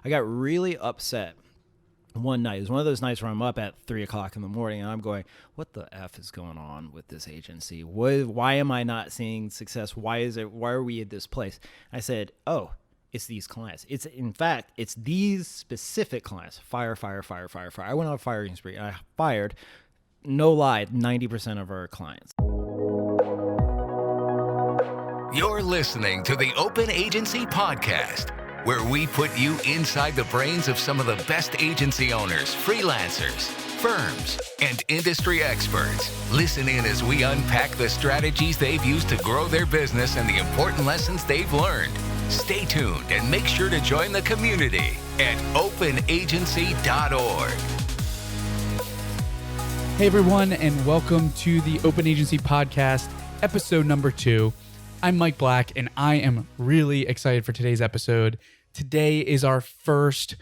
I got really upset one night. It was one of those nights where I'm up at 3 o'clock in the morning and I'm going, what the F is going on with this agency? Why am I not seeing success? Why are we at this place? I said, oh, it's these clients. In fact, it's these specific clients. Fire. I went on a firing spree. I fired, no lie, 90% of our clients. You're listening to the Open Agency Podcast, where we put you inside the brains of some of the best agency owners, freelancers, firms, and industry experts. Listen in as we unpack the strategies they've used to grow their business and the important lessons they've learned. Stay tuned and make sure to join the community at openagency.org. Hey everyone, and welcome to the Open Agency Podcast, episode number 2. I'm Mike Black, and I am really excited for today's episode. Today is our first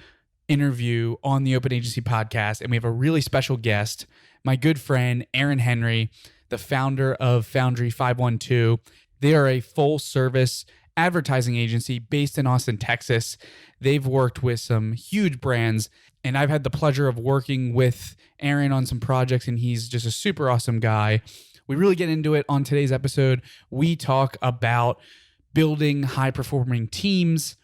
interview on the Open Agency Podcast, and we have a really special guest, my good friend, Aaron Henry, the founder of Foundry 512. They are a full-service advertising agency based in Austin, Texas. They've worked with some huge brands, and I've had the pleasure of working with Aaron on some projects, and he's just a super awesome guy. We really get into it on today's episode. We talk about building high-performing teams,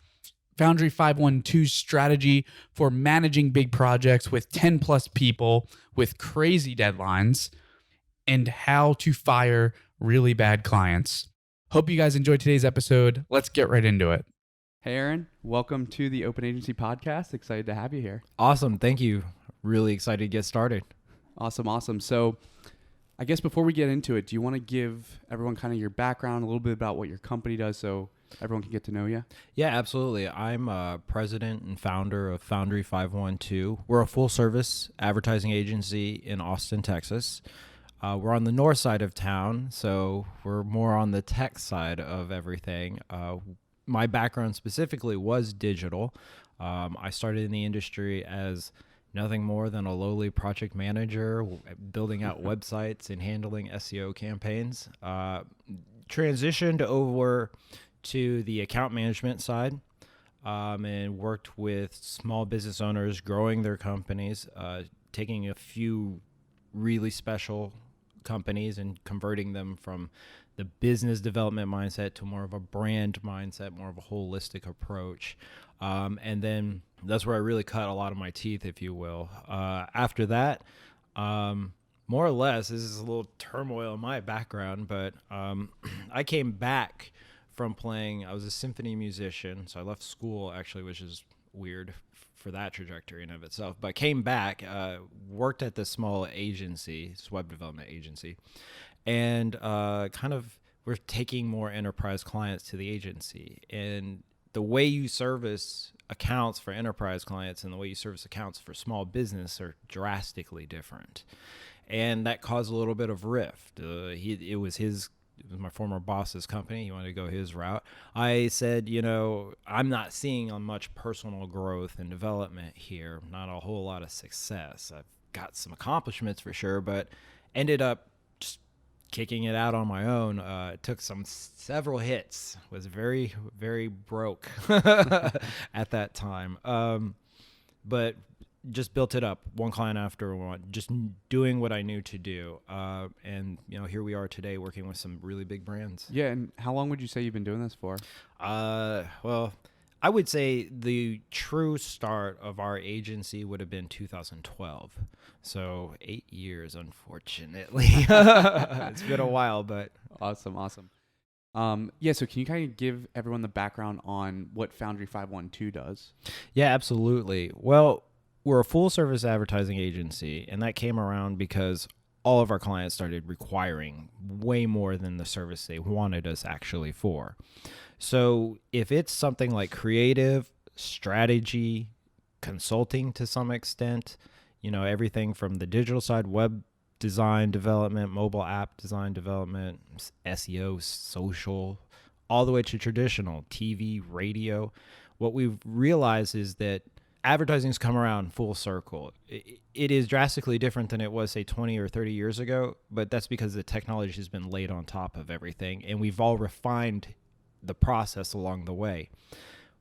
Foundry 512's strategy for managing big projects with 10-plus people with crazy deadlines, and how to fire really bad clients. Hope you guys enjoyed today's episode. Let's get right into it. Hey, Aaron. Welcome to the Open Agency Podcast. Excited to have you here. Awesome. Thank you. Really excited to get started. Awesome. So I guess before we get into it, do you want to give everyone kind of your background, a little bit about what your company does so everyone can get to know you? Yeah, absolutely. I'm president and founder of Foundry 512. We're a full-service advertising agency in Austin, Texas. We're on the north side of town, so we're more on the tech side of everything. My background specifically was digital. I started in the industry as nothing more than a lowly project manager, building out websites and handling SEO campaigns. Transitioned over to the account management side and worked with small business owners growing their companies, taking a few really special companies and converting them from the business development mindset to more of a brand mindset, more of a holistic approach. And then that's where I really cut a lot of my teeth, if you will. After that, more or less, this is a little turmoil in my background, but I came back from playing. I was a symphony musician, so I left school, actually, which is weird for that trajectory in of itself, but came back, worked at this small agency, this web development agency, and we're taking more enterprise clients to the agency. And the way you service accounts for enterprise clients and the way you service accounts for small business are drastically different. And that caused a little bit of rift. It was my former boss's company. He wanted to go his route. I said, I'm not seeing much personal growth and development here, not a whole lot of success. I've got some accomplishments for sure, but ended up just kicking it out on my own. It took several hits, was very, very broke at that time. But just built it up one client after one, just doing what I knew to do. And here we are today working with some really big brands. Yeah. And how long would you say you've been doing this for? Well, I would say the true start of our agency would have been 2012. So 8 years, unfortunately. It's been a while, but Awesome. So can you kind of give everyone the background on what Foundry 512 does? Yeah, absolutely. Well, we're a full-service advertising agency, and that came around because all of our clients started requiring way more than the service they wanted us actually for. So if it's something like creative, strategy, consulting to some extent, everything from the digital side, web design development, mobile app design development, SEO, social, all the way to traditional TV, radio, what we've realized is that advertising's come around full circle. It is drastically different than it was, say, 20 or 30 years ago, but that's because the technology has been laid on top of everything, and we've all refined the process along the way.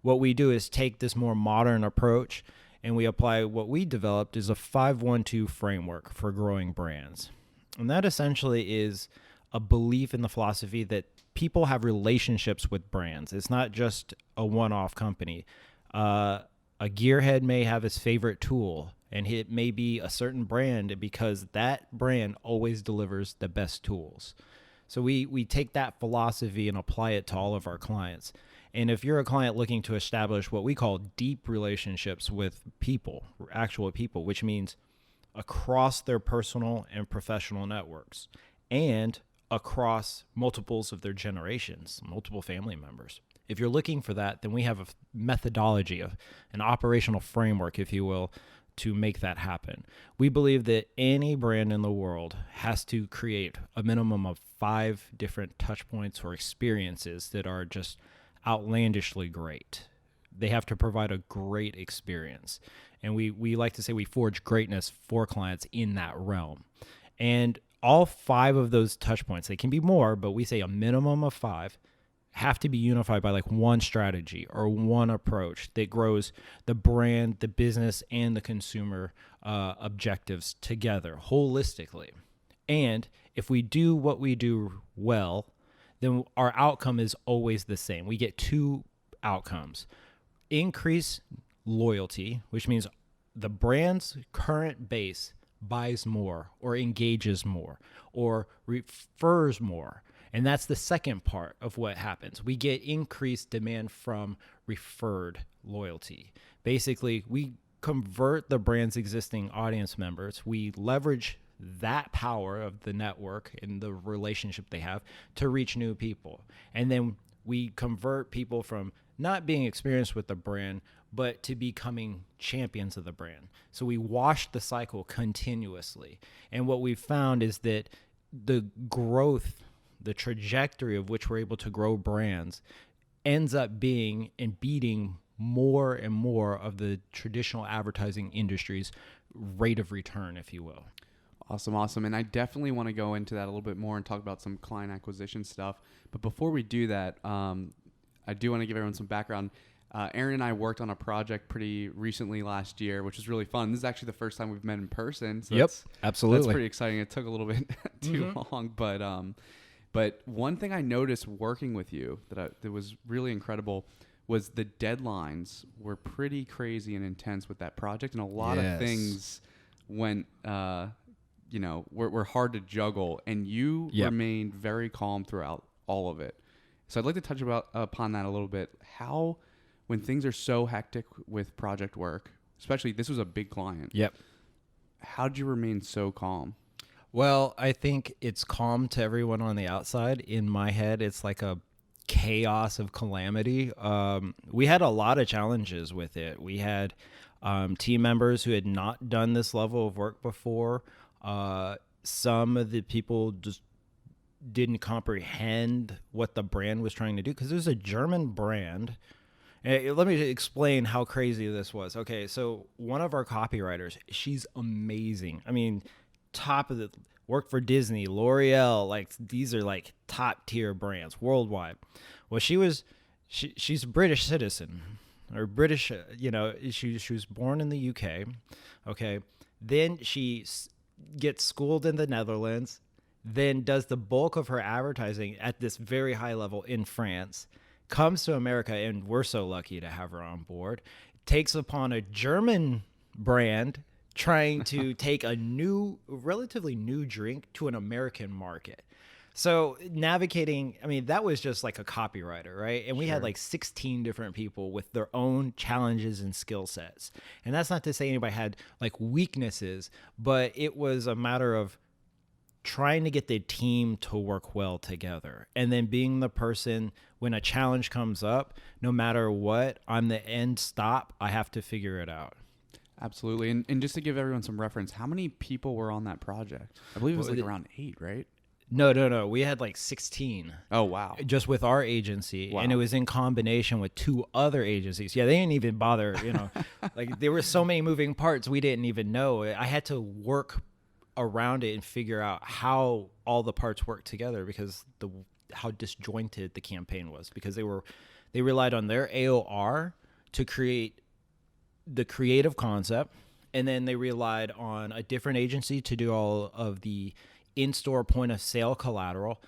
what we do is take this more modern approach and we apply what we developed is a 5-1-2 framework for growing brands. And that essentially is a belief in the philosophy that people have relationships with brands. It's not just a one-off company. A gearhead may have his favorite tool, and it may be a certain brand because that brand always delivers the best tools. So we take that philosophy and apply it to all of our clients. And if you're a client looking to establish what we call deep relationships with people, actual people, which means across their personal and professional networks and across multiples of their generations, multiple family members. If you're looking for that, then we have a methodology, an operational framework, if you will, to make that happen. We believe that any brand in the world has to create a minimum of 5 different touch points or experiences that are just outlandishly great. They have to provide a great experience. And we like to say we forge greatness for clients in that realm. And all 5 of those touch points, they can be more, but we say a minimum of 5, have to be unified by like one strategy or one approach that grows the brand, the business, and the consumer objectives together holistically. And if we do what we do well, then our outcome is always the same. We get 2 outcomes. Increase loyalty, which means the brand's current base buys more or engages more or refers more. And that's the second part of what happens. We get increased demand from referred loyalty. Basically, we convert the brand's existing audience members. We leverage that power of the network and the relationship they have to reach new people. And then we convert people from not being experienced with the brand, but to becoming champions of the brand. So we wash the cycle continuously. And what we've found is that the growth, the trajectory of which we're able to grow brands ends up being and beating more and more of the traditional advertising industry's rate of return, if you will. Awesome. And I definitely want to go into that a little bit more and talk about some client acquisition stuff. But before we do that, I do want to give everyone some background. Aaron and I worked on a project pretty recently last year, which was really fun. This is actually the first time we've met in person. So Yep, absolutely. That's pretty exciting. It took a little bit too long, but one thing I noticed working with you that was really incredible was the deadlines were pretty crazy and intense with that project, and a lot of things went, were hard to juggle, and you remained very calm throughout all of it. So I'd like to touch upon that a little bit. How, when things are so hectic with project work, especially this was a big client. Yep. How'd you remain so calm? Well, I think it's calm to everyone on the outside. In my head, it's like a chaos of calamity. We had a lot of challenges with it. We had team members who had not done this level of work before. Some of the people just didn't comprehend what the brand was trying to do because it was a German brand. Let me explain how crazy this was. Okay, so one of our copywriters, she's amazing. I mean, top of the work for Disney, L'Oreal, like these are like top tier brands worldwide. Well, she's a British citizen or British, she was born in the UK. Okay. Then she gets schooled in the Netherlands, then does the bulk of her advertising at this very high level in France, comes to America, and we're so lucky to have her on board, takes upon a German brand trying to take a relatively new drink to an American market. So navigating, I mean, that was just like a copywriter, right? And we had like 16 different people with their own challenges and skill sets. And that's not to say anybody had like weaknesses, but it was a matter of trying to get the team to work well together. And then being the person when a challenge comes up, no matter what, on the end stop, I have to figure it out. Absolutely. And just to give everyone some reference, how many people were on that project? I believe it was like around 8, right? No. We had like 16. Oh, wow. Just with our agency. Wow. And it was in combination with 2 other agencies. Yeah, they didn't even bother, like there were so many moving parts we didn't even know. I had to work around it and figure out how all the parts worked together because how disjointed the campaign was, because they relied on their AOR to create the creative concept, and then they relied on a different agency to do all of the in-store point of sale collateral,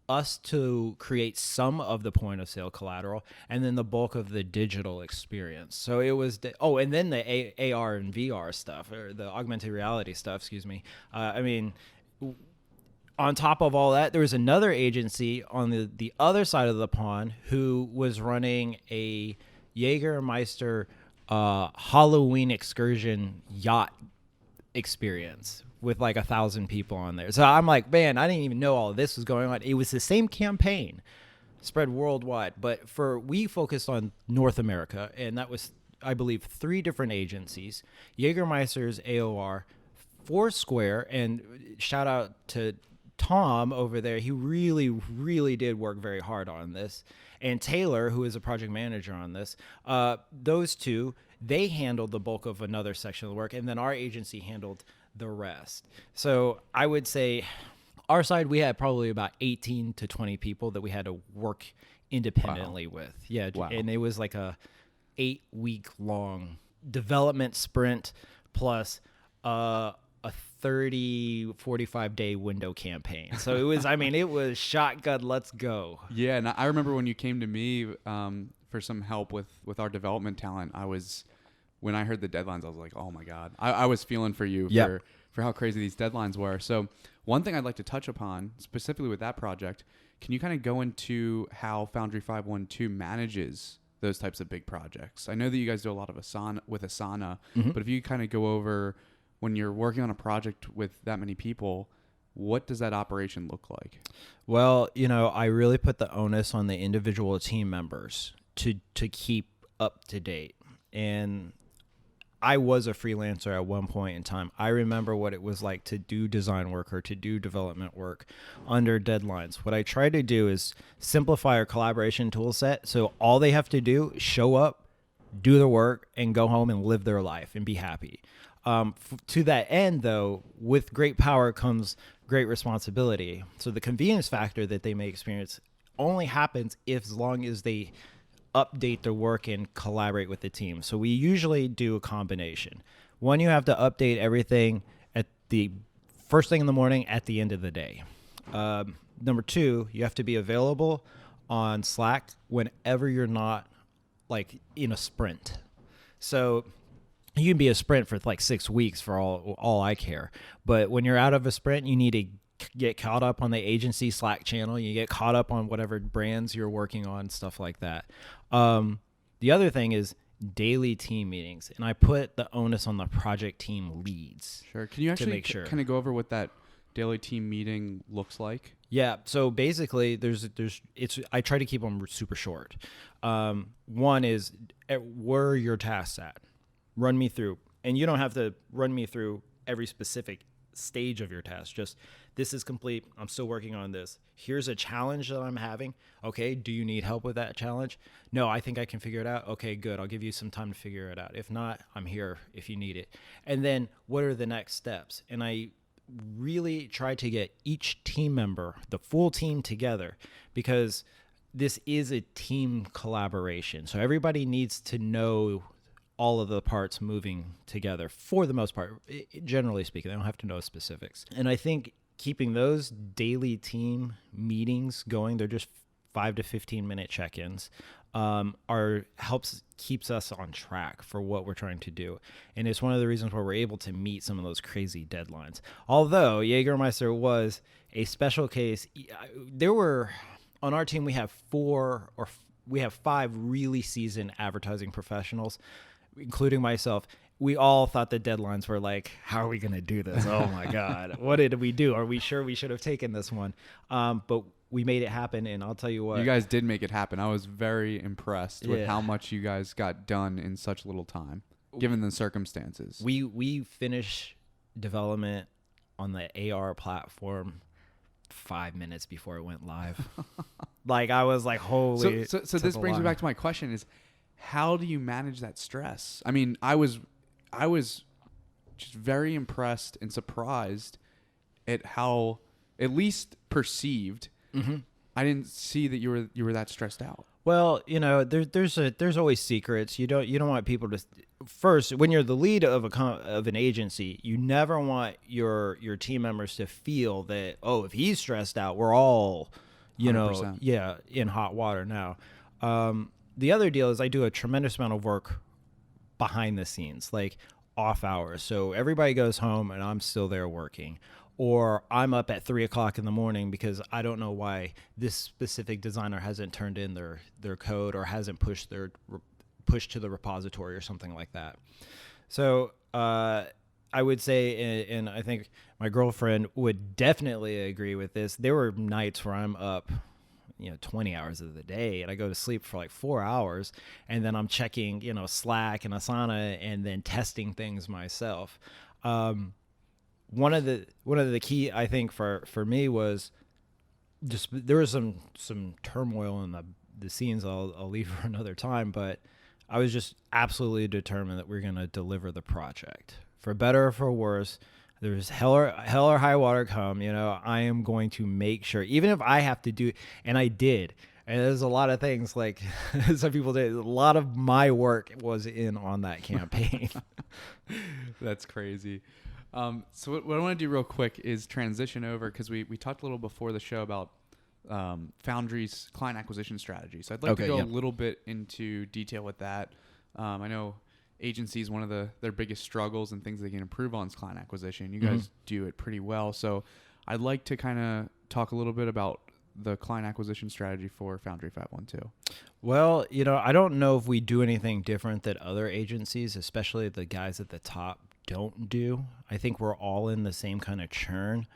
us to create some of the point of sale collateral, and then the bulk of the digital experience. So it was and then the AR and VR stuff, or the augmented reality stuff, excuse me. On top of all that, there was another agency on the other side of the pond who was running a Jägermeister Halloween excursion yacht experience with like 1,000 people on there. So I'm like, man, I didn't even know all of this was going on. It was the same campaign spread worldwide, but we focused on North America, and that was, I believe, 3 different agencies: Jägermeister's AOR, Foursquare, and shout out to Tom over there. He really, really did work very hard on this. And Taylor, who is a project manager on this, those 2, they handled the bulk of another section of the work, and then our agency handled the rest. So I would say our side, we had probably about 18 to 20 people that we had to work independently with. Yeah. Wow. And it was like a 8-week long development sprint plus a 45 day window campaign. So it was, it was shotgun, let's go. Yeah, and I remember when you came to me for some help with our development talent. When I heard the deadlines, I was like, oh my God. I was feeling for you for how crazy these deadlines were. So one thing I'd like to touch upon, specifically with that project, can you kind of go into how Foundry 512 manages those types of big projects? I know that you guys do a lot of Asana, but if you kind of go over, when you're working on a project with that many people, what does that operation look like? Well, I really put the onus on the individual team members to keep up to date. And I was a freelancer at one point in time. I remember what it was like to do design work or to do development work under deadlines. What I try to do is simplify our collaboration tool set, so all they have to do is show up, do the work, and go home and live their life and be happy. To that end, though, with great power comes great responsibility. So the convenience factor that they may experience only happens as long as they update their work and collaborate with the team. So we usually do a combination. One, you have to update everything at the first thing in the morning, at the end of the day. Number 2, you have to be available on Slack whenever you're not like in a sprint. So you can be a sprint for like 6 weeks for all I care. But when you're out of a sprint, you need to get caught up on the agency Slack channel. You get caught up on whatever brands you're working on, stuff like that. The other thing is daily team meetings, and I put the onus on the project team leads. Sure. Can you actually kind of go over what that daily team meeting looks like? Yeah. So basically, I try to keep them super short. One is, where are your tasks at? Run me through, and you don't have to run me through every specific stage of your task. Just, this is complete. I'm still working on this. Here's a challenge that I'm having. Okay. Do you need help with that challenge? No, I think I can figure it out. Okay, good. I'll give you some time to figure it out. If not, I'm here if you need it. And then what are the next steps? And I really try to get each team member, the full team, together, because this is a team collaboration. So everybody needs to know all of the parts moving together for the most part. Generally speaking, they don't have to know specifics. And I think keeping those daily team meetings going, they're just 5 to 15 minute check-ins, keeps us on track for what we're trying to do. And it's one of the reasons why we're able to meet some of those crazy deadlines. Although Jägermeister was a special case, on our team, we have 5 really seasoned advertising professionals, including myself. We all thought the deadlines were like, how are we going to do this? Oh my God. What did we do? Are we sure we should have taken this one? But we made it happen. And I'll tell you what. You guys did make it happen. I was very impressed with how much you guys got done in such little time, given the circumstances. We finished development on the AR platform 5 minutes before it went live. Like, I was like, holy. So this brings me back to my question is, how do you manage that stress? I mean, I was just very impressed and surprised at how, at least perceived, I didn't see that you were that stressed out. Well, there's always secrets. You don't want people to first, when you're the lead of of an agency, you never want your team members to feel that, oh, if he's stressed out, we're all 100%. in hot water now. The other deal is I do a tremendous amount of work behind the scenes, like off hours. So everybody goes home and I'm still there working. Or I'm up at 3:00 in the morning because I don't know why this specific designer hasn't turned in their code or hasn't pushed to the repository or something like that. So I would say, and I think my girlfriend would definitely agree with this. There were nights where I'm up, 20 hours of the day, and I go to sleep for like 4 hours, and then I'm checking, Slack and Asana, and then testing things myself. One of the key, I think, for me was just there was some turmoil in the scenes. I'll leave for another time, but I was just absolutely determined that we're going to deliver the project, for better or for worse. There's hell or high water come. I am going to make sure, even if I have to do, and I did. And there's a lot of things like some people did. A lot of my work was in on that campaign. That's crazy. So what I want to do real quick is transition over, because we talked a little before the show about Foundry's client acquisition strategy. So I'd like to go a little bit into detail with that. I know agencies, one of their biggest struggles and things they can improve on is client acquisition. You guys do it pretty well. So I'd like to kind of talk a little bit about the client acquisition strategy for Foundry 512. Well, I don't know if we do anything different that other agencies, especially the guys at the top, don't do. I think we're all in the same kind of churn.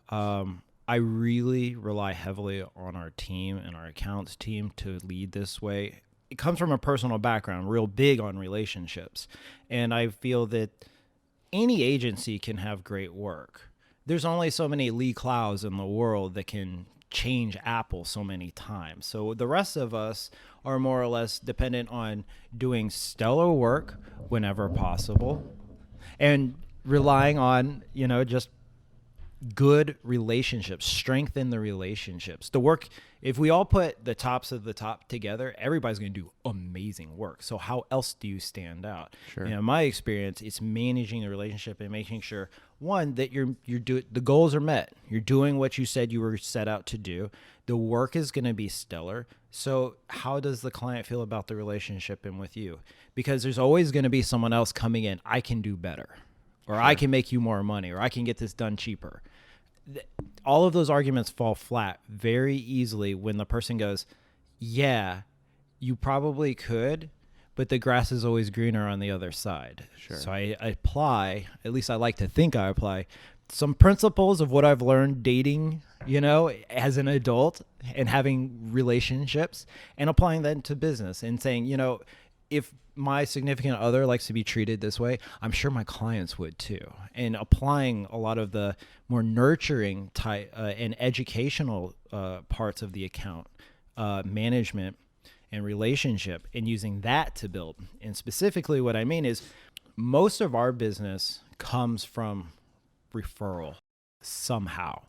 I really rely heavily on our team and our accounts team to lead this way. It comes from a personal background, real big on relationships. And I feel that any agency can have great work. There's only so many Lee Clows in the world that can change Apple so many times. So the rest of us are more or less dependent on doing stellar work whenever possible, and relying on, just good relationships, strengthen the relationships. The work, if we all put the tops of the top together, everybody's going to do amazing work. So how else do you stand out? Sure. In my experience, it's managing the relationship and making sure, one, that the goals are met. You're doing what you said you were set out to do. The work is going to be stellar. So how does the client feel about the relationship and with you? Because there's always going to be someone else coming in. I can do better, or I can make you more money, or I can get this done cheaper. All of those arguments fall flat very easily when the person goes, yeah, you probably could, but the grass is always greener on the other side. Sure. So I apply, at least I like to think I apply, some principles of what I've learned dating, as an adult and having relationships, and applying that to business and saying, if my significant other likes to be treated this way, I'm sure my clients would too. And applying a lot of the more nurturing type and educational parts of the account management and relationship, and using that to build. And specifically what I mean is most of our business comes from referral somehow.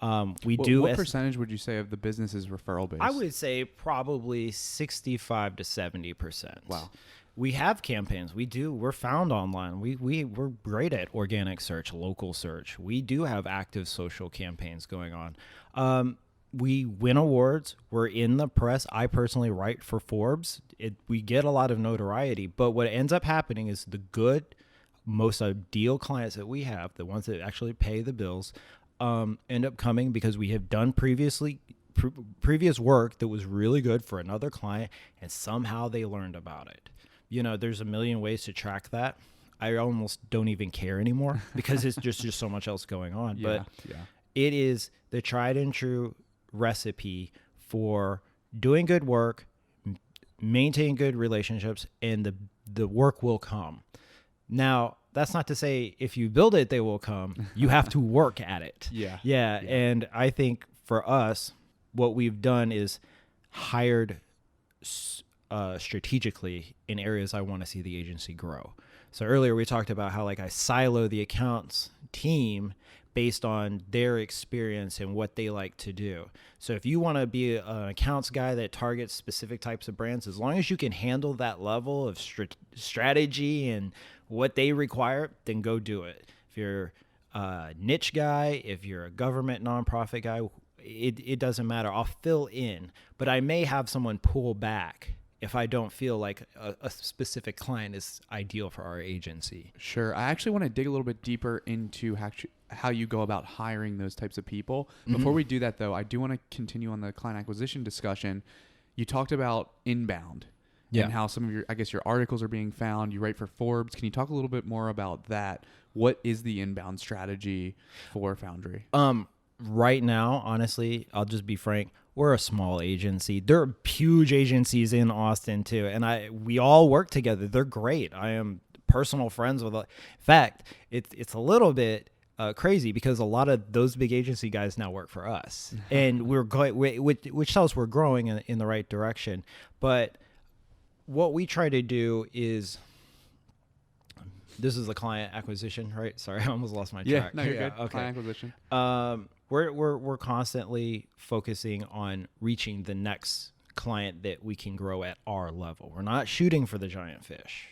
What percentage would you say of the business is referral based? I would say probably 65 to 70%. Wow. We have campaigns. We're found online. We're great at organic search, local search. We do have active social campaigns going on. We win awards. We're in the press. I personally write for Forbes. We get a lot of notoriety, but what ends up happening is the good, most ideal clients that we have, the ones that actually pay the bills, end up coming because we have done previous work that was really good for another client, and somehow they learned about it. There's a million ways to track that. I almost don't even care anymore because it's just so much else going on. Yeah, but it is the tried and true recipe for doing good work, maintaining good relationships, and the work will come. Now, that's not to say if you build it, they will come. You have to work at it. Yeah. And I think for us, what we've done is hired strategically in areas I want to see the agency grow. So earlier we talked about how I silo the accounts team, based on their experience and what they like to do. So if you want to be an accounts guy that targets specific types of brands, as long as you can handle that level of strategy and what they require, then go do it. If you're a niche guy, if you're a government nonprofit guy, it doesn't matter. I'll fill in, but I may have someone pull back if I don't feel like a specific client is ideal for our agency. Sure. I actually want to dig a little bit deeper into how you go about hiring those types of people. Before we do that, though, I do want to continue on the client acquisition discussion. You talked about inbound and how some of your articles are being found. You write for Forbes. Can you talk a little bit more about that? What is the inbound strategy for Foundry? Right now, honestly, I'll just be frank. We're a small agency. There are huge agencies in Austin too, and we all work together. They're great. I am personal friends with. In fact, it's a little bit crazy because a lot of those big agency guys now work for us, and we're going, which tells us we're growing in the right direction. But what we try to do is. This is the client acquisition, right? Sorry, I almost lost my track. No, you're good. Okay. Client acquisition. We're constantly focusing on reaching the next client that we can grow at our level. We're not shooting for the giant fish.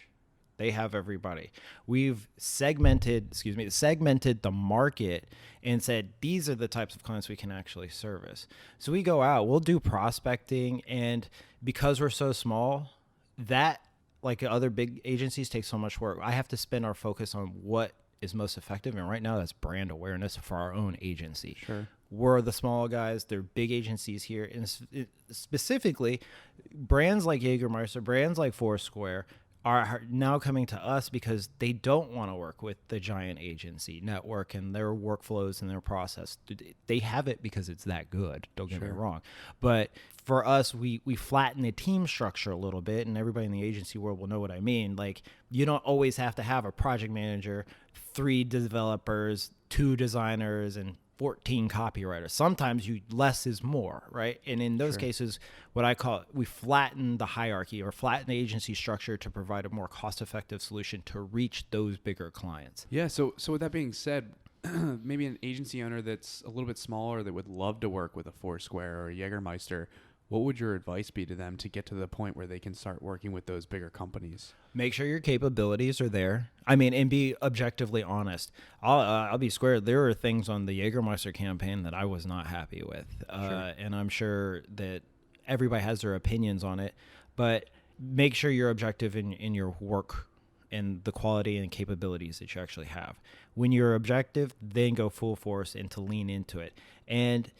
They have everybody. We've segmented the market and said, these are the types of clients we can actually service. So we go out, we'll do prospecting, and because we're so small, that like other big agencies take so much work. I have to spend our focus on what is most effective. And right now that's brand awareness for our own agency. Sure. We're the small guys. They're big agencies here. And specifically brands like Jägermeister, brands like Foursquare are now coming to us because they don't want to work with the giant agency network and their workflows and their process. They have it because it's that good. Don't get me wrong. But for us, we flatten the team structure a little bit, and everybody in the agency world will know what I mean. Like, you don't always have to have a project manager, 3 developers, 2 designers, and 14 copywriters. Sometimes less is more, right? And in those cases, what I call we flatten the hierarchy or flatten the agency structure to provide a more cost-effective solution to reach those bigger clients. Yeah. So with that being said, maybe an agency owner that's a little bit smaller that would love to work with a Foursquare or a Jägermeister, what would your advice be to them to get to the point where they can start working with those bigger companies? Make sure your capabilities are there. I mean, and be objectively honest. I'll be square. There are things on the Jägermeister campaign that I was not happy with. And I'm sure that everybody has their opinions on it. But make sure you're objective in your work and the quality and capabilities that you actually have. When you're objective, then go full force and to lean into it. And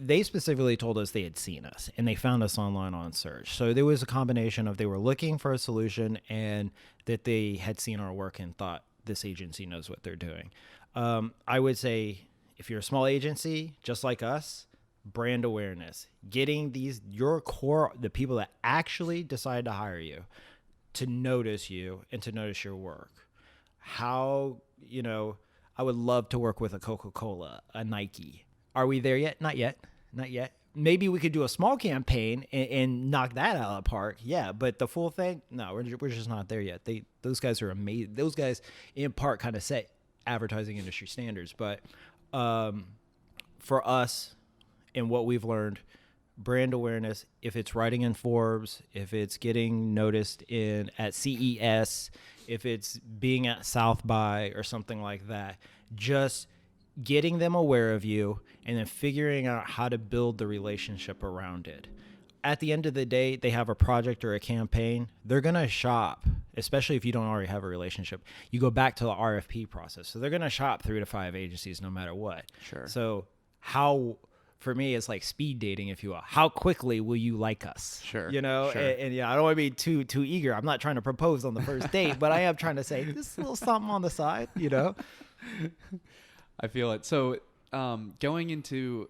they specifically told us they had seen us and they found us online on search. So there was a combination of they were looking for a solution and that they had seen our work and thought this agency knows what they're doing. I would say if you're a small agency, just like us, brand awareness, getting your core, the people that actually decide to hire you, to notice you and to notice your work. I would love to work with a Coca-Cola, a Nike. Are we there yet? Not yet. Maybe we could do a small campaign and knock that out of the park. Yeah, but the full thing, no, we're just not there yet. Those guys are amazing. Those guys, in part, kind of set advertising industry standards. But for us and what we've learned, brand awareness, if it's writing in Forbes, if it's getting noticed at CES, if it's being at South by or something like that, just getting them aware of you and then figuring out how to build the relationship around it. At the end of the day, they have a project or a campaign. They're going to shop, especially if you don't already have a relationship. You go back to the RFP process. So they're going to shop 3 to 5 agencies no matter what. Sure. So for me, it's like speed dating, if you will. How quickly will you like us? Sure. Sure. And yeah, I don't want to be too eager. I'm not trying to propose on the first date, but I am trying to say this little something on the side, I feel it. So going into,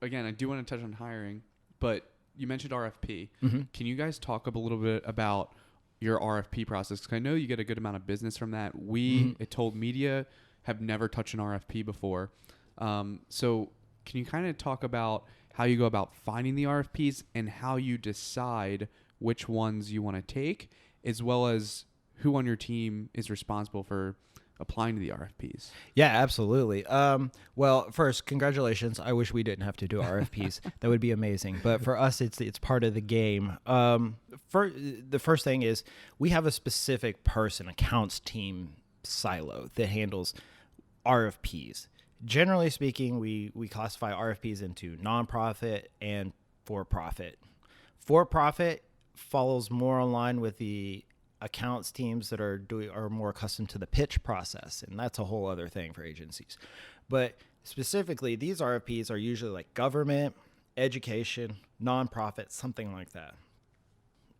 again, I do want to touch on hiring, but you mentioned RFP. Mm-hmm. Can you guys talk a little bit about your RFP process? Because I know you get a good amount of business from that. We at Told Media have never touched an RFP before. So can you kind of talk about how you go about finding the RFPs and how you decide which ones you want to take, as well as who on your team is responsible for applying to the RFPs? Yeah, absolutely. Well, first, congratulations. I wish we didn't have to do RFPs. That would be amazing. But for us, it's part of the game. The first thing is we have a specific accounts team silo that handles RFPs. Generally speaking, we classify RFPs into nonprofit and for-profit. For-profit follows more in line with the accounts teams that are more accustomed to the pitch process, and that's a whole other thing for agencies. But specifically, these RFPs are usually like government, education, nonprofit, something like that.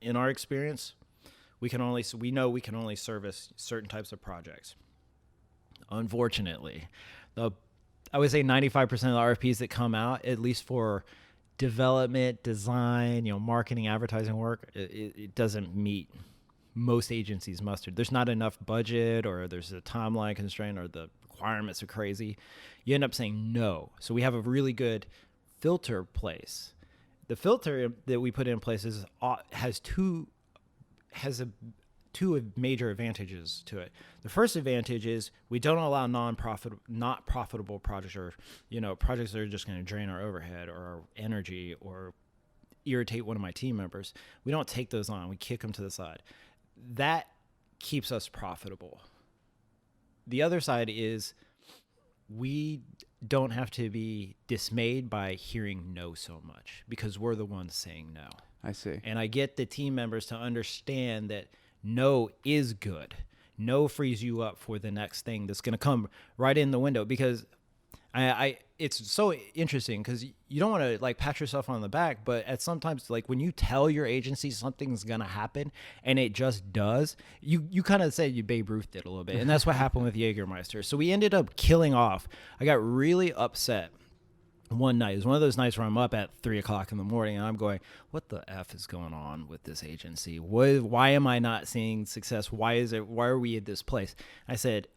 In our experience, we know we can only service certain types of projects. Unfortunately, I would say 95% of the RFPs that come out, at least for development, design, marketing, advertising work, it doesn't meet most agencies' muster. There's not enough budget, or there's a timeline constraint, or the requirements are crazy. You end up saying no. So we have a really good filter place. The filter that we put in place has two major advantages to it. The first advantage is we don't allow not profitable projects, or projects that are just going to drain our overhead or our energy or irritate one of my team members. We don't take those on. We kick them to the side. That keeps us profitable. The other side is we don't have to be dismayed by hearing no so much, because we're the ones saying no. I see. And I get the team members to understand that no is good. No frees you up for the next thing that's going to come right in the window, because it's so interesting, because you don't want to pat yourself on the back, but at sometimes when you tell your agency something's going to happen and it just does, you kind of say you Babe Ruth did a little bit. And that's what happened with Jägermeister. So we ended up killing off. I got really upset one night. It was one of those nights where I'm up at 3:00 in the morning and I'm going, what the F is going on with this agency? Why am I not seeing success? Why are we at this place? I said,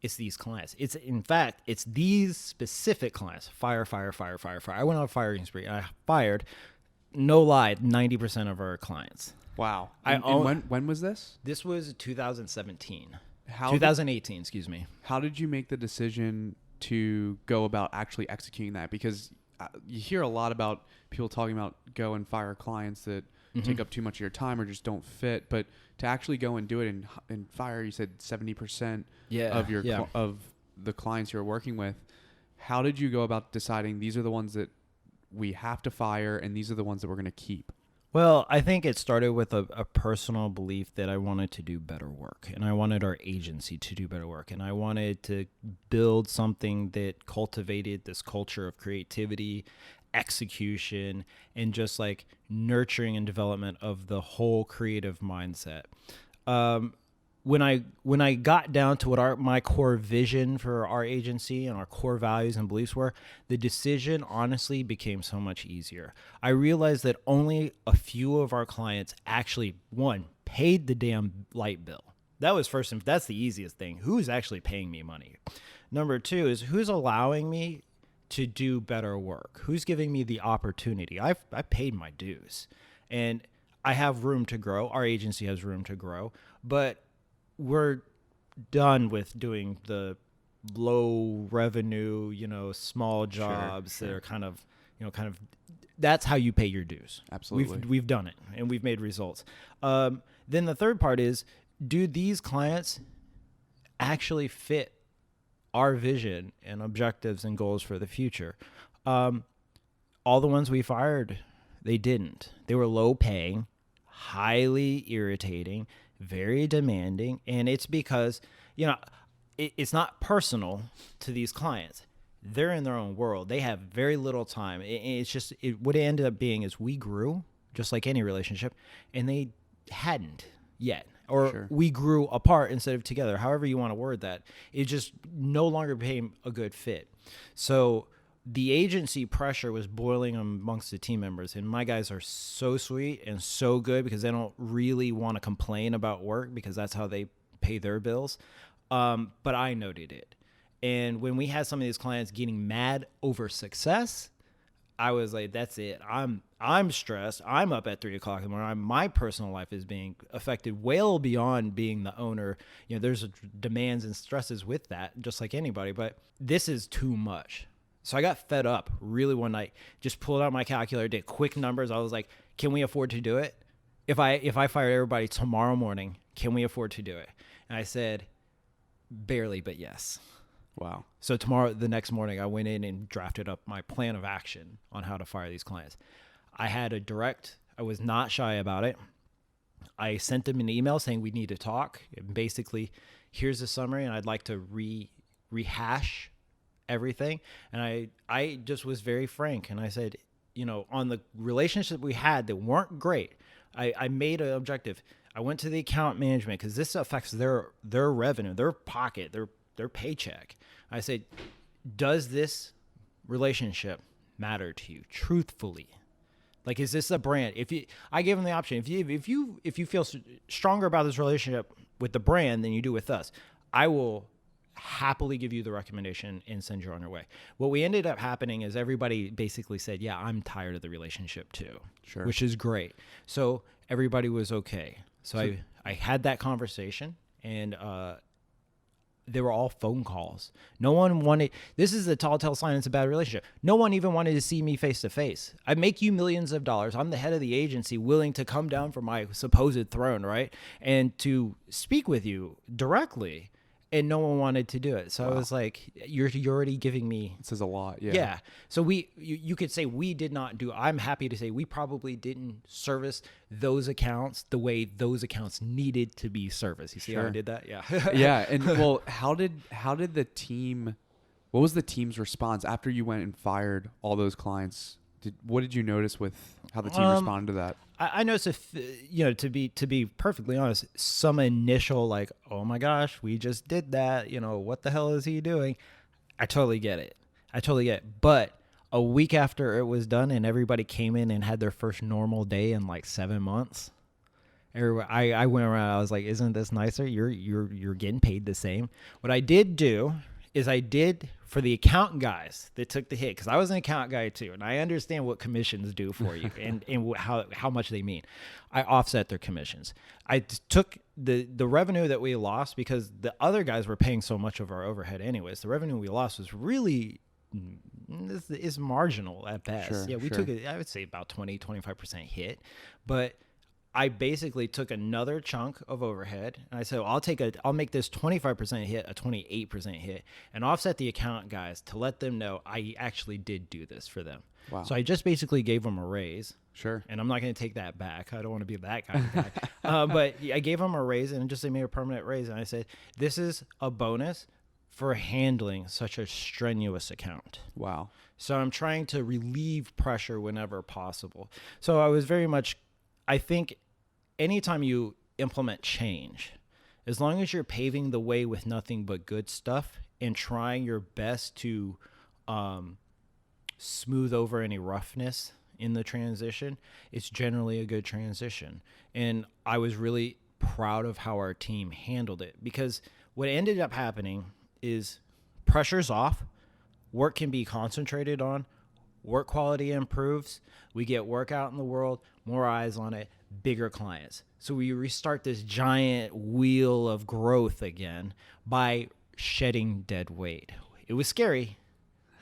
it's these clients. In fact, it's these specific clients. Fire. I went on a firing spree. I fired, no lie, 90% of our clients. Wow. When was this? This was 2017. 2018, excuse me. How did you make the decision to go about actually executing that? Because you hear a lot about people talking about go and fire clients that take up too much of your time or just don't fit, but to actually go and do it and fire, you said 70% of the clients you're working with. How did you go about deciding these are the ones that we have to fire and these are the ones that we're going to keep? Well, I think it started with a personal belief that I wanted to do better work, and I wanted our agency to do better work, and I wanted to build something that cultivated this culture of creativity, execution, and just nurturing and development of the whole creative mindset. When I got down to what my core vision for our agency and our core values and beliefs were, the decision honestly became so much easier. I realized that only a few of our clients actually, one, paid the damn light bill. That was first, and that's the easiest thing. Who's actually paying me money? Number two is who's allowing me to do better work? Who's giving me the opportunity? I paid my dues, and I have room to grow. Our agency has room to grow, but we're done with doing the low revenue, small jobs that are kind of that's how you pay your dues. Absolutely. We've done it and we've made results. Then the third part is, do these clients actually fit our vision and objectives and goals for the future? All the ones we fired, they didn't. They were low paying, highly irritating, very demanding, and it's because it's not personal to these clients. They're in their own world. They have very little time. It's just what it ended up being is we grew just like any relationship, and they hadn't yet, or Sure. we grew apart instead of together. However you want to word that, it just no longer became a good fit. So the agency pressure was boiling amongst the team members, and my guys are so sweet and so good because they don't really want to complain about work because that's how they pay their bills. But I noted it. And when we had some of these clients getting mad over success, I was like, that's it. I'm stressed. I'm up at 3 o'clock in the morning. My personal life is being affected well beyond being the owner. You know, there's demands and stresses with that, just like anybody, but this is too much. So I got fed up really one night, just pulled out my calculator, did quick numbers. I was like, can we afford to do it? If I fired everybody tomorrow morning, can we afford to do it? And I said, barely, but yes. Wow. So the next morning, I went in and drafted up my plan of action on how to fire these clients. I was not shy about it. I sent them an email saying we need to talk. And basically, here's the summary, and I'd like to rehash everything. And I just was very frank, and I said, you know, on the relationship we had that weren't great, I made an objective. I went to the account management because this affects their revenue, their pocket, their paycheck. I said, does this relationship matter to you truthfully? Like, is this a brand? I gave them the option. If you feel stronger about this relationship with the brand than you do with us, I will happily give you the recommendation and send you on your way. What we ended up happening is everybody basically said, yeah, I'm tired of the relationship too, Sure. which is great. So everybody was okay. So I had that conversation, and they were all phone calls. No one wanted, this is a telltale sign it's a bad relationship. No one even wanted to see me face to face. I make you millions of dollars. I'm the head of the agency, willing to come down from my supposed throne, right? And to speak with you directly. And no one wanted to do it. So I was like, you're already giving me. It says a lot. Yeah. Yeah. So you could say we did not do, I'm happy to say we probably didn't service those accounts the way those accounts needed to be serviced. You see how I did that? Yeah. Yeah. And well, how did the team, what was the team's response after you went and fired all those clients? What did you notice with how the team responded to that? I noticed, to be perfectly honest, some initial like, oh my gosh, we just did that. You know, what the hell is he doing? I totally get it. But a week after it was done and everybody came in and had their first normal day in like 7 months, I went around. I was like, isn't this nicer? You're getting paid the same. What I did do is for the account guys that took the hit, because I was an account guy too, and I understand what commissions do for you and how much they mean. I offset their commissions. I took the revenue that we lost because the other guys were paying so much of our overhead anyways. The revenue we lost was really is marginal at best. We took it, I would say about 20-25% hit, but I basically took another chunk of overhead and I said, well, I'll make this 25% hit a 28% hit and offset the account guys to let them know I actually did do this for them. Wow. So I just basically gave them a raise. Sure. And I'm not going to take that back. I don't want to be that guy. But I gave them a raise and just they made a permanent raise. And I said, this is a bonus for handling such a strenuous account. Wow. So I'm trying to relieve pressure whenever possible. So I was very much, I think, anytime you implement change, as long as you're paving the way with nothing but good stuff and trying your best to smooth over any roughness in the transition, it's generally a good transition. And I was really proud of how our team handled it, because what ended up happening is pressure's off, work can be concentrated on, work quality improves, we get work out in the world, more eyes on it, bigger clients. So we restart this giant wheel of growth again by shedding dead weight. It was scary,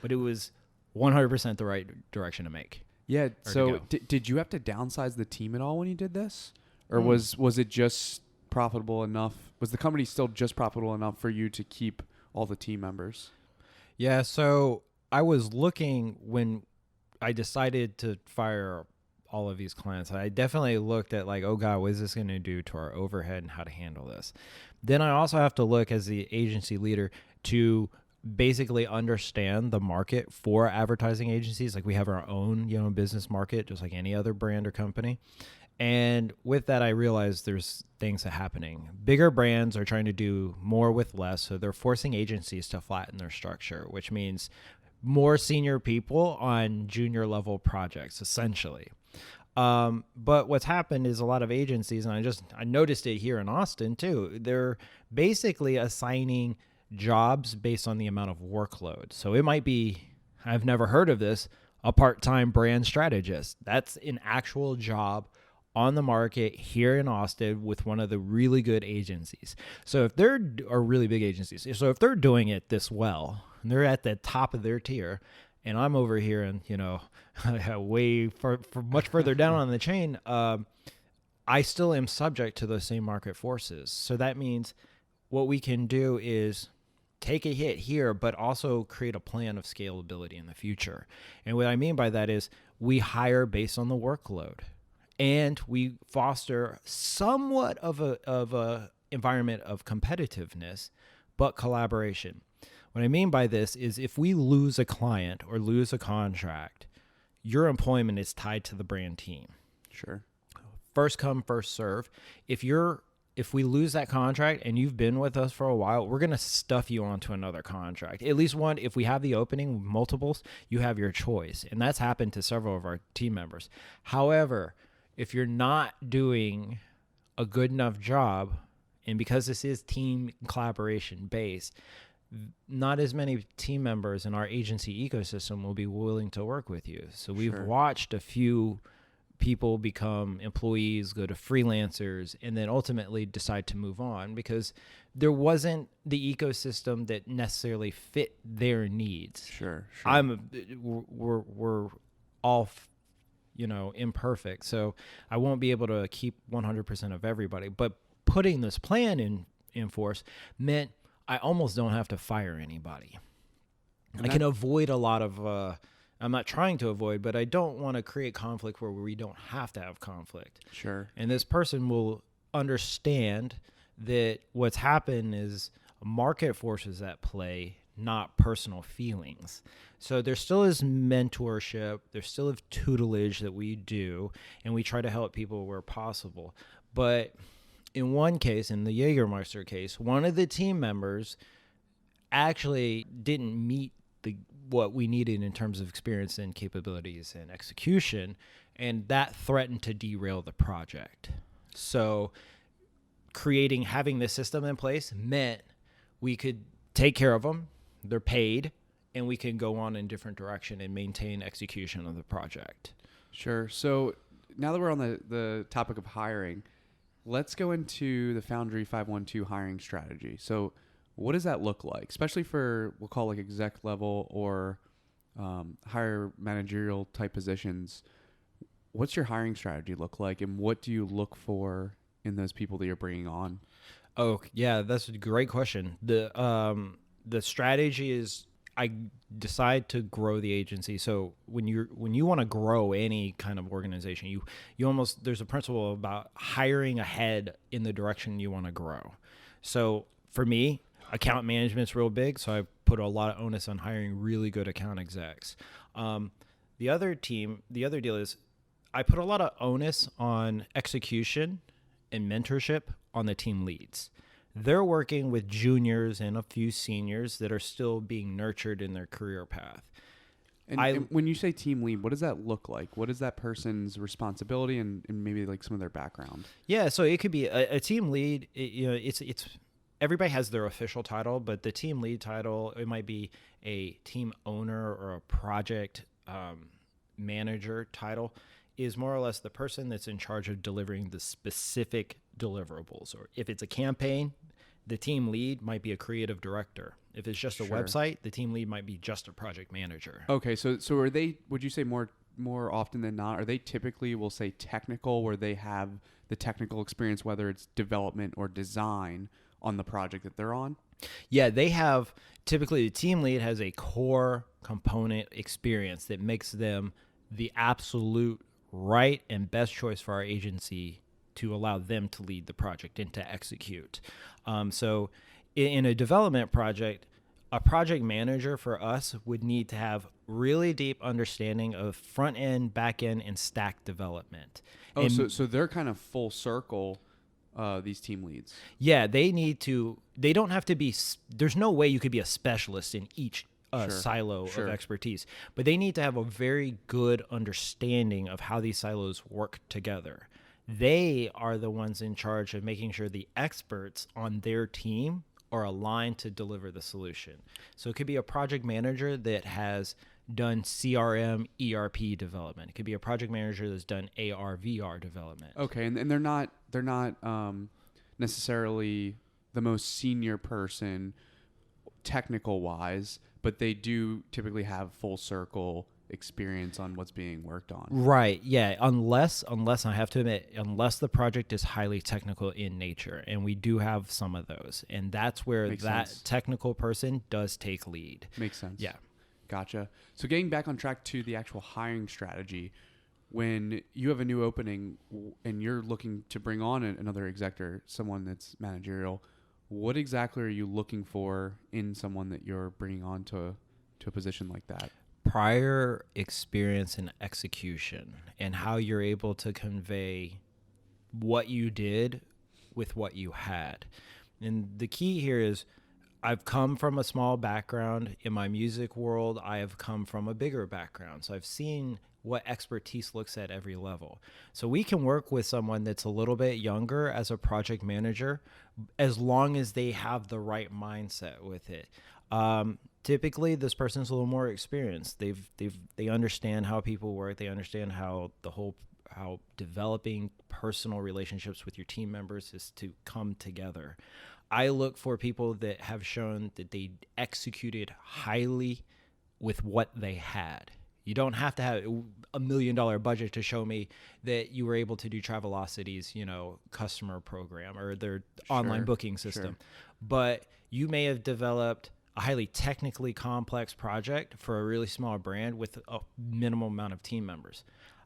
but it was 100% the right direction to make. Yeah. So did you have to downsize the team at all when you did this? Or was it just profitable enough? Was the company still just profitable enough for you to keep all the team members? Yeah. So I was looking when I decided to fire all of these clients. I definitely looked at like, oh God, what is this going to do to our overhead and how to handle this? Then I also have to look as the agency leader to basically understand the market for advertising agencies. Like we have our own, business market, just like any other brand or company. And with that, I realized there's things that are happening. Bigger brands are trying to do more with less. So they're forcing agencies to flatten their structure, which means more senior people on junior level projects, essentially. But what's happened is a lot of agencies, and I noticed it here in Austin too, they're basically assigning jobs based on the amount of workload. So it might be, I've never heard of this, a part-time brand strategist. That's an actual job on the market here in Austin with one of the really good agencies. So if they're really big agencies, so if they're doing it this well, and they're at the top of their tier, and I'm over here and, way much further down on the chain, I still am subject to those same market forces. So that means what we can do is take a hit here, but also create a plan of scalability in the future. And what I mean by that is we hire based on the workload, and we foster somewhat of a environment of competitiveness, but collaboration. What I mean by this is if we lose a client or lose a contract, your employment is tied to the brand team. Sure. First come, first serve. If we lose that contract and you've been with us for a while, we're going to stuff you onto another contract. At least one, if we have the opening, multiples, you have your choice. And that's happened to several of our team members. However, if you're not doing a good enough job, and because this is team collaboration based, not as many team members in our agency ecosystem will be willing to work with you. So we've watched a few people become employees, go to freelancers, and then ultimately decide to move on because there wasn't the ecosystem that necessarily fit their needs. Sure. We're all, imperfect, so I won't be able to keep 100% of everybody. But putting this plan in force meant I almost don't have to fire anybody. I can avoid a lot of. I'm not trying to avoid, but I don't want to create conflict where we don't have to have conflict. Sure. And this person will understand that what's happened is market forces at play, not personal feelings. So there still is mentorship. There still is tutelage that we do, and we try to help people where possible. But in one case, in the Jägermeister case, one of the team members actually didn't meet what we needed in terms of experience and capabilities and execution, and that threatened to derail the project. So having this system in place meant we could take care of them, they're paid, and we can go on in different direction and maintain execution of the project. Sure. So now that we're on the topic of hiring, let's go into the Foundry 512 hiring strategy. So what does that look like, especially for, we'll call exec level or higher managerial type positions? What's your hiring strategy look like, and what do you look for in those people that you're bringing on? Oh, yeah, that's a great question. The strategy is I decide to grow the agency. So when you want to grow any kind of organization, you almost, there's a principle about hiring ahead in the direction you want to grow. So for me, account management's real big, so I put a lot of onus on hiring really good account execs. The other deal is I put a lot of onus on execution and mentorship on the team leads. They're working with juniors and a few seniors that are still being nurtured in their career path. And when you say team lead, what does that look like? What is that person's responsibility and maybe some of their background? Yeah, so it could be a team lead. It's everybody has their official title, but the team lead title, it might be a team owner or a project manager title, is more or less the person that's in charge of delivering the specific deliverables. Or if it's a campaign, the team lead might be a creative director. If it's just a website, the team lead might be just a project manager. Okay, so are they, would you say more often than not, are they typically, we'll say technical, where they have the technical experience, whether it's development or design on the project that they're on? Yeah, they have, typically the team lead has a core component experience that makes them the absolute right and best choice for our agency to allow them to lead the project and to execute. So in a development project, a project manager for us would need to have really deep understanding of front end, back end, and stack development. Oh, so they're kind of full circle, these team leads. Yeah, they don't have to be, there's no way you could be a specialist in each silo of expertise, but they need to have a very good understanding of how these silos work together. They are the ones in charge of making sure the experts on their team are aligned to deliver the solution. So it could be a project manager that has done CRM, ERP development. It could be a project manager that's done AR, VR development. Okay, and they're not necessarily the most senior person technical wise, but they do typically have full circle experience on what's being worked on. Right. Yeah. Unless I have to admit, unless the project is highly technical in nature, and we do have some of those, and that's where Makes that sense. technical person does take lead. Makes sense. Yeah. Gotcha. So getting back on track to the actual hiring strategy, when you have a new opening and you're looking to bring on another executive, someone that's managerial, what exactly are you looking for in someone that you're bringing on to a position like that? Prior experience and execution, and how you're able to convey what you did with what you had. And the key here is, I've come from a small background in my music world. I have come from a bigger background. So I've seen what expertise looks at every level. So we can work with someone that's a little bit younger as a project manager, as long as they have the right mindset with it. Typically, this person's a little more experienced. They understand how people work. They understand how developing personal relationships with your team members is to come together. I look for people that have shown that they executed highly with what they had. You don't have to have $1 million budget to show me that you were able to do Travelocity's, customer program or their online booking system. But you may have developed a highly technically complex project for a really small brand with a minimal amount of team members.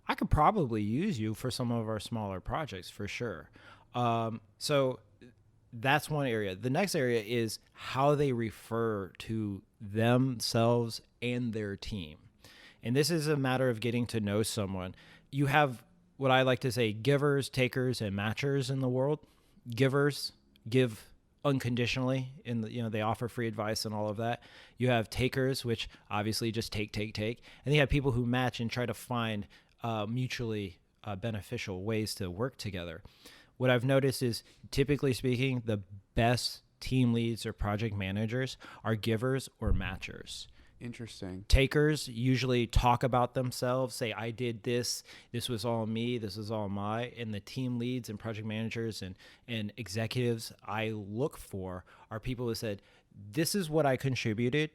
I could probably use you for some of our smaller projects for sure. So that's one area. The next area is how they refer to themselves and their team. And this is a matter of getting to know someone. You have what I like to say, givers, takers, and matchers in the world. Givers give unconditionally, they offer free advice and all of that. You have takers, which obviously just take. And then you have people who match and try to find mutually beneficial ways to work together. What I've noticed is, typically speaking, the best team leads or project managers are givers or matchers. Interesting. Takers usually talk about themselves, say, I did this was all me, this is all my. And the team leads and project managers and executives I look for are people who said, this is what I contributed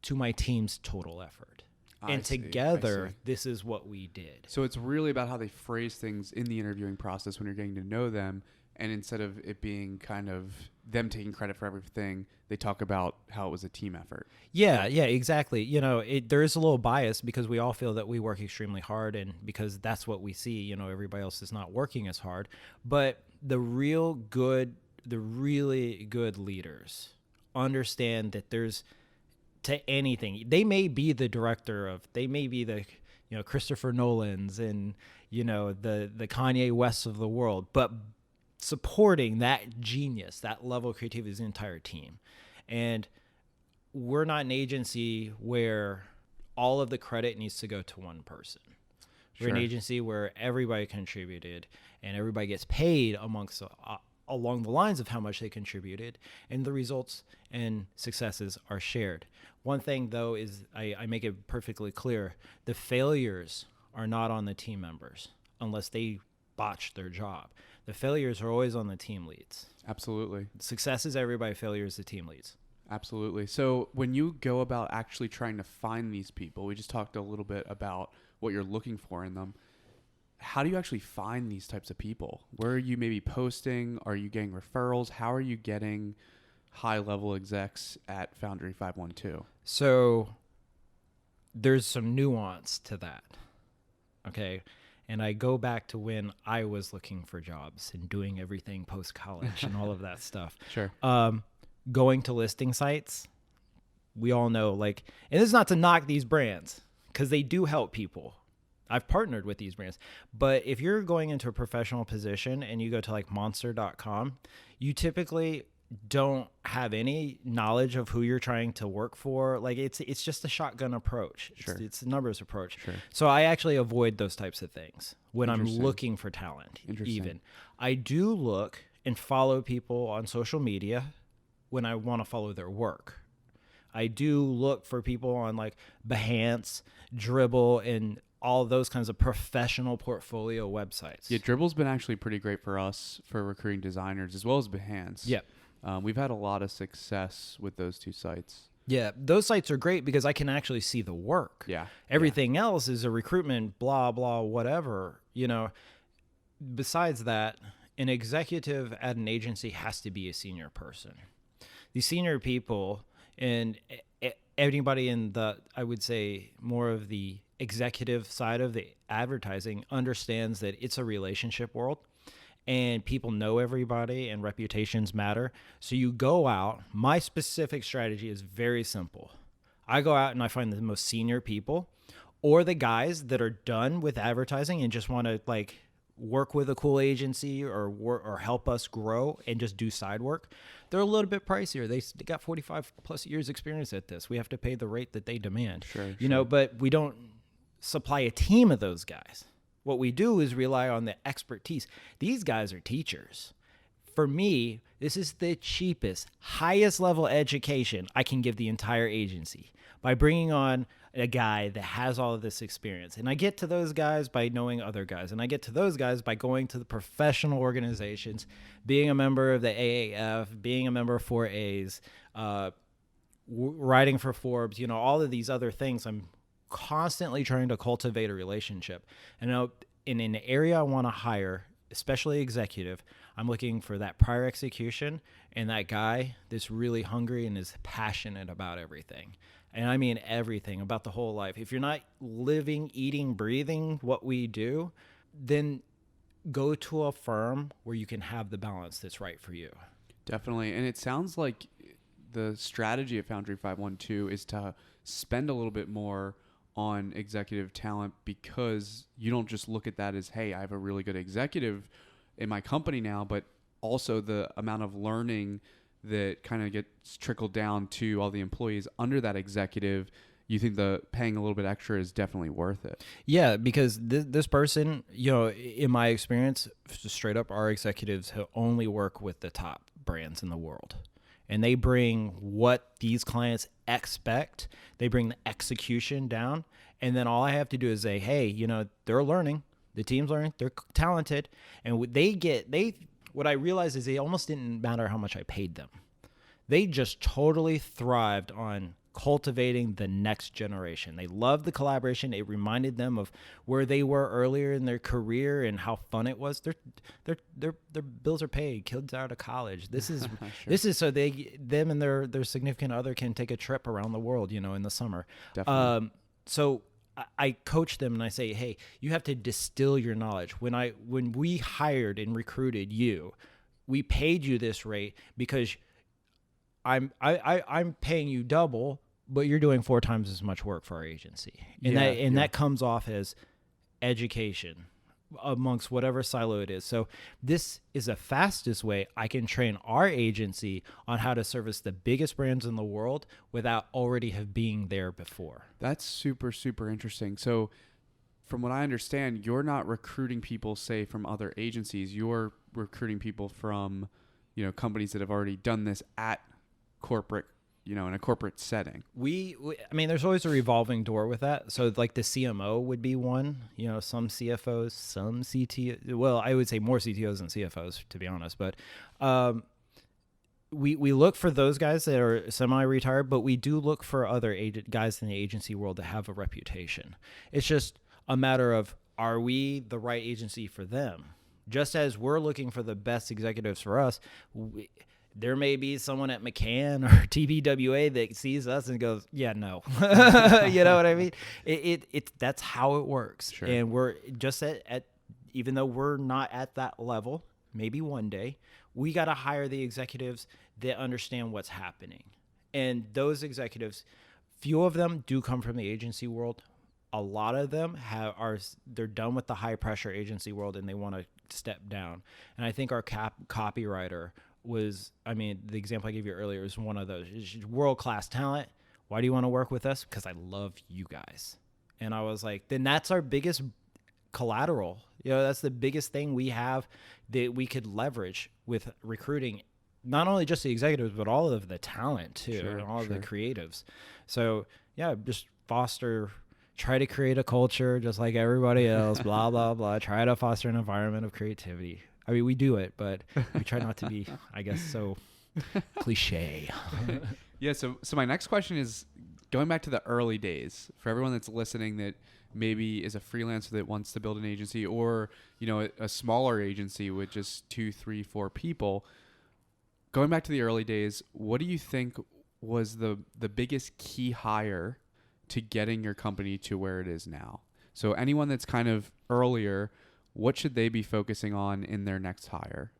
to my team's total effort. I And see. together, this is what we did. So it's really about how they phrase things in the interviewing process when you're getting to know them. And instead of it being kind of them taking credit for everything, they talk about how it was a team effort. Yeah, exactly. There is a little bias because we all feel that we work extremely hard, and because that's what we see, everybody else is not working as hard. But the really good leaders understand that there's, to anything, they may be the director they may be the, Christopher Nolan's and, the Kanye Wests of the world, but supporting that genius, that level of creativity is the entire team. And we're not an agency where all of the credit needs to go to one person. We're an agency where everybody contributed and everybody gets paid along the lines of how much they contributed, and the results and successes are shared. One thing, though, is I make it perfectly clear, the failures are not on the team members unless they botch their job. The failures are always on the team leads. Absolutely. Success is everybody, failure is the team leads. Absolutely. So when you go about actually trying to find these people, we just talked a little bit about what you're looking for in them. How do you actually find these types of people? Where are you maybe posting? Are you getting referrals? How are you getting high-level execs at Foundry 512? So there's some nuance to that. Okay. And I go back to when I was looking for jobs and doing everything post-college and all of that stuff. Sure. Going to listing sites, we all know, and this is not to knock these brands, because they do help people. I've partnered with these brands. But if you're going into a professional position and you go to monster.com, you typically don't have any knowledge of who you're trying to work for. It's just a shotgun approach. Sure. It's a numbers approach. Sure. So I actually avoid those types of things when I'm looking for talent. Interesting. Even I do look and follow people on social media when I want to follow their work. I do look for people on like Behance, Dribble, and all those kinds of professional portfolio websites. Yeah, Dribble's been actually pretty great for us for recruiting designers as well as Behance. Yep. We've had a lot of success with those two sites. Yeah, those sites are great because I can actually see the work. Yeah. Everything else is a recruitment, blah, blah, whatever. You know, besides that, an executive at an agency has to be a senior person. These senior people and anybody in the, I would say, more of the executive side of the advertising understands that it's a relationship world. And people know everybody and reputations matter. So you go out. My specific strategy is very simple. I go out and I find the most senior people or the guys that are done with advertising and just want to like work with a cool agency or help us grow and just do side work. They're a little bit pricier. They got 45 plus years experience at this. We have to pay the rate that they demand. Sure. You know, but we don't supply a team of those guys. What we do is rely on the expertise. These guys are teachers. For me, this is the cheapest, highest level education I can give the entire agency by bringing on a guy that has all of this experience. And I get to those guys by knowing other guys. And I get to those guys by going to the professional organizations, being a member of the AAF, being a member of 4As, writing for Forbes, you know, all of these other things. I'm constantly trying to cultivate a relationship. And in an area I want to hire, especially executive, I'm looking for that prior execution and that guy that's really hungry and is passionate about everything. And I mean everything about the whole life. If you're not living, eating, breathing what we do, then go to a firm where you can have the balance that's right for you. Definitely. And it sounds like the strategy of Foundry 512 is to spend a little bit more on executive talent because you don't just look at that as, hey, I have a really good executive in my company now, but also the amount of learning that kind of gets trickled down to all the employees under that executive. You think the paying a little bit extra is definitely worth it. Yeah, because this person, you know, in my experience, straight up, our executives only work with the top brands in the world. And they bring what these clients expect. They bring the execution down. And then all I have to do is say, hey, you know, they're learning. The team's learning. They're talented. And what I realized is they almost didn't matter how much I paid them. They just totally thrived on cultivating the next generation. They loved the collaboration. It reminded them of where they were earlier in their career and how fun it was. Their bills are paid. Kids out of college. This is Sure. This is so them and their significant other can take a trip around the world, you know, in the summer. Definitely. So I coach them and I say, hey, you have to distill your knowledge. When we hired and recruited you, we paid you this rate because I'm paying you double, but you're doing 4 times as much work for our agency. And that comes off as education amongst whatever silo it is. So this is the fastest way I can train our agency on how to service the biggest brands in the world without already have been there before. That's super, super interesting. So from what I understand, you're not recruiting people, say, from other agencies. You're recruiting people from, you know, companies that have already done this at corporate, you know, in a corporate setting. I mean, there's always a revolving door with that. So like the CMO would be one, you know, some CFOs, some CTO. Well, I would say more CTOs than CFOs, to be honest. But we look for those guys that are semi-retired, but we do look for other guys in the agency world that have a reputation. It's just a matter of, are we the right agency for them? Just as we're looking for the best executives for us, there may be someone at McCann or TBWA that sees us and goes, yeah, no. You know what I mean? That's how it works. Sure. And we're just at, even though we're not at that level, maybe one day, we got to hire the executives that understand what's happening. And those executives, few of them do come from the agency world. A lot of them they're done with the high pressure agency world and they want to step down. And I think our copywriter was, I mean, the example I gave you earlier is one of those. World-class talent. Why do you want to work with us? Because I love you guys. And I was like, then that's our biggest collateral. You know, that's the biggest thing we have that we could leverage with recruiting not only just the executives, but all of the talent too, Sure, and all of the sure. creatives. So yeah, just try to create a culture just like everybody else, blah, blah, blah. Try to foster an environment of creativity. I mean, we do it, but we try not to be, I guess, so cliche. Yeah. So my next question is going back to the early days for everyone that's listening that maybe is a freelancer that wants to build an agency, or, you know, a smaller agency with just 2, 3, 4 people. Going back to the early days, what do you think was the biggest key hire to getting your company to where it is now? So anyone that's kind of earlier, what should they be focusing on in their next hire?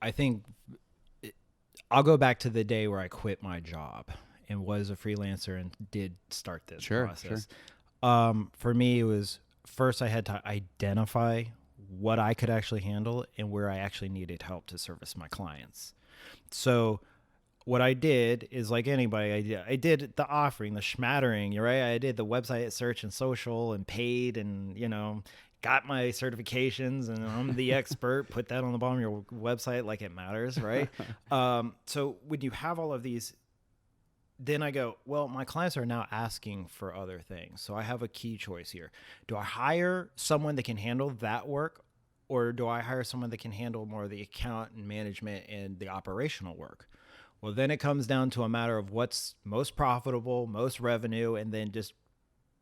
I think I'll go back to the day where I quit my job and was a freelancer and did start this process. For me, it was first I had to identify what I could actually handle and where I actually needed help to service my clients. So what I did is, like anybody, I did the offering, the schmattering, you're right. I did the website search and social and paid and, you know, got my certifications and I'm the expert, put that on the bottom of your website like it matters, right? So when you have all of these, then I go, well, my clients are now asking for other things. So I have a key choice here. Do I hire someone that can handle that work, or do I hire someone that can handle more of the account and management and the operational work? Well, then it comes down to a matter of what's most profitable, most revenue, and then just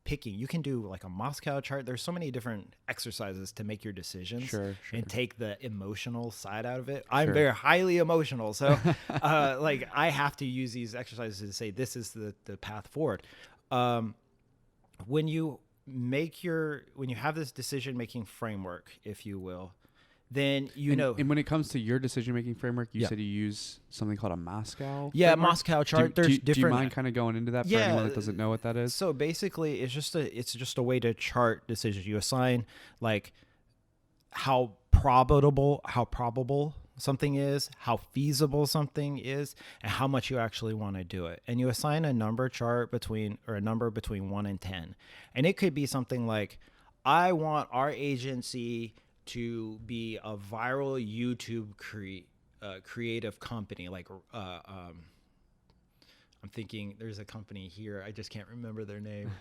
picking. You can do like a Moscow chart. There's so many different exercises to make your decisions and take the emotional side out of it. I'm very highly emotional. So like I have to use these exercises to say, this is the path forward. When you have this decision-making framework, if you will, then And when it comes to your decision-making framework, you said you use something called a Moscow framework? Moscow chart. Do you mind kind of going into that for anyone that doesn't know what that is? So basically, it's just a way to chart decisions. You assign like how probable something is, how feasible something is, and how much you actually want to do it. And you assign a number between 1 and 10. And it could be something like, I want our agency to be a viral YouTube creative company. Like, I'm thinking there's a company here. I just can't remember their name.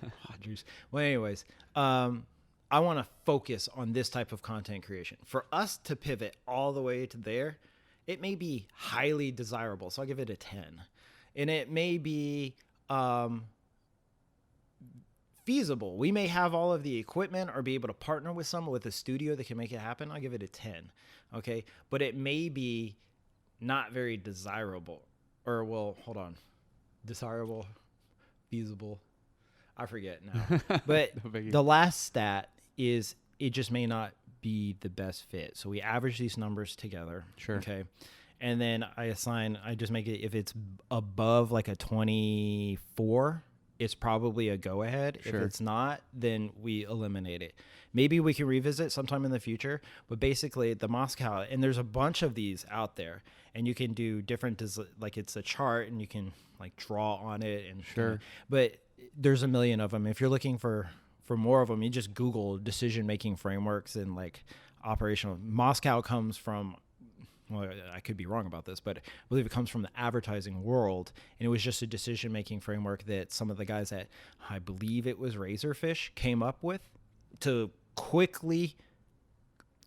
Well, anyways, I want to focus on this type of content creation. For us to pivot all the way to there, it may be highly desirable. So I'll give it a 10. And it may be feasible. We may have all of the equipment or be able to partner with someone, with a studio that can make it happen. I'll give it a 10. Okay. But it may be not very desirable, or well, hold on. Desirable, feasible. I forget now. But the last stat is it just may not be the best fit. So we average these numbers together. Sure. Okay. And then I just make it, if it's above like a 24, it's probably a go ahead. Sure. If it's not, then we eliminate it. Maybe we can revisit sometime in the future, but basically the Moscow, and there's a bunch of these out there, and you can do different, like it's a chart and you can like draw on it and sure. But there's a million of them. If you're looking for more of them, you just Google decision-making frameworks and like operational. Moscow comes from, well, I could be wrong about this, but I believe it comes from the advertising world. And it was just a decision-making framework that some of the guys at, I believe it was Razorfish, came up with to quickly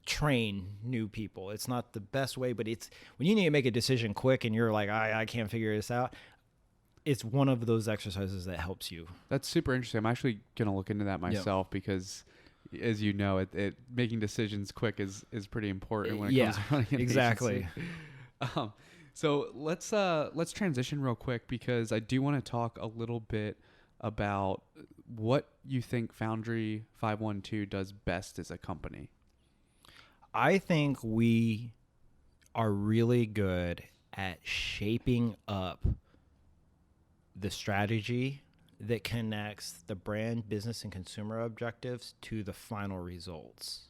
train new people. It's not the best way, but it's when you need to make a decision quick and you're like, I can't figure this out. It's one of those exercises that helps you. That's super interesting. I'm actually going to look into that myself because, as you know, it making decisions quick is pretty important when it comes to running an exactly. agency. So let's transition real quick because I do want to talk a little bit about what you think Foundry 512 does best as a company. I think we are really good at shaping up the strategy that connects the brand, business, and consumer objectives to the final results.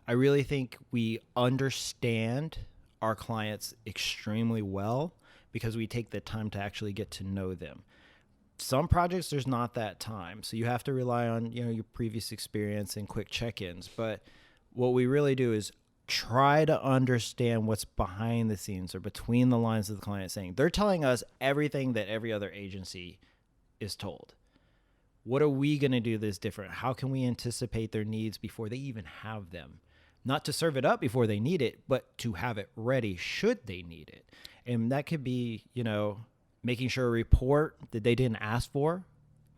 I really think we understand our clients extremely well because we take the time to actually get to know them. Some projects, there's not that time. So you have to rely on, your previous experience and quick check-ins. But what we really do is try to understand what's behind the scenes or between the lines of the client saying. They're telling us everything that every other agency is told. What are we going to do that's different? How can we anticipate their needs before they even have them? Not to serve it up before they need it, but to have it ready should they need it. And that could be, making sure a report that they didn't ask for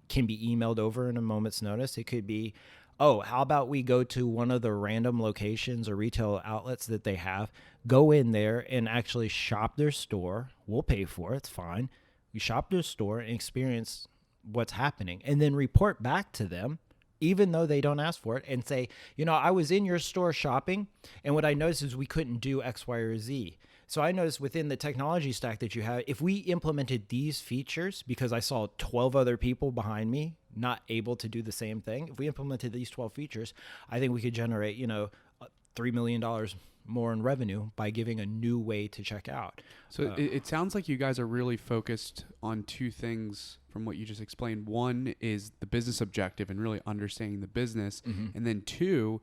can be emailed over in a moment's notice. It could be, oh, how about we go to one of the random locations or retail outlets that they have, go in there and actually shop their store. We'll pay for it. It's fine. You shop their store and experience what's happening and then report back to them, even though they don't ask for it, and say, I was in your store shopping, and what I noticed is we couldn't do X, Y, or Z. So I noticed within the technology stack that you have, if we implemented these features, because I saw 12 other people behind me not able to do the same thing, if we implemented these 12 features, I think we could generate, $3 million more in revenue by giving a new way to check out. So it sounds like you guys are really focused on two things from what you just explained. One is the business objective and really understanding the business. Mm-hmm. And then two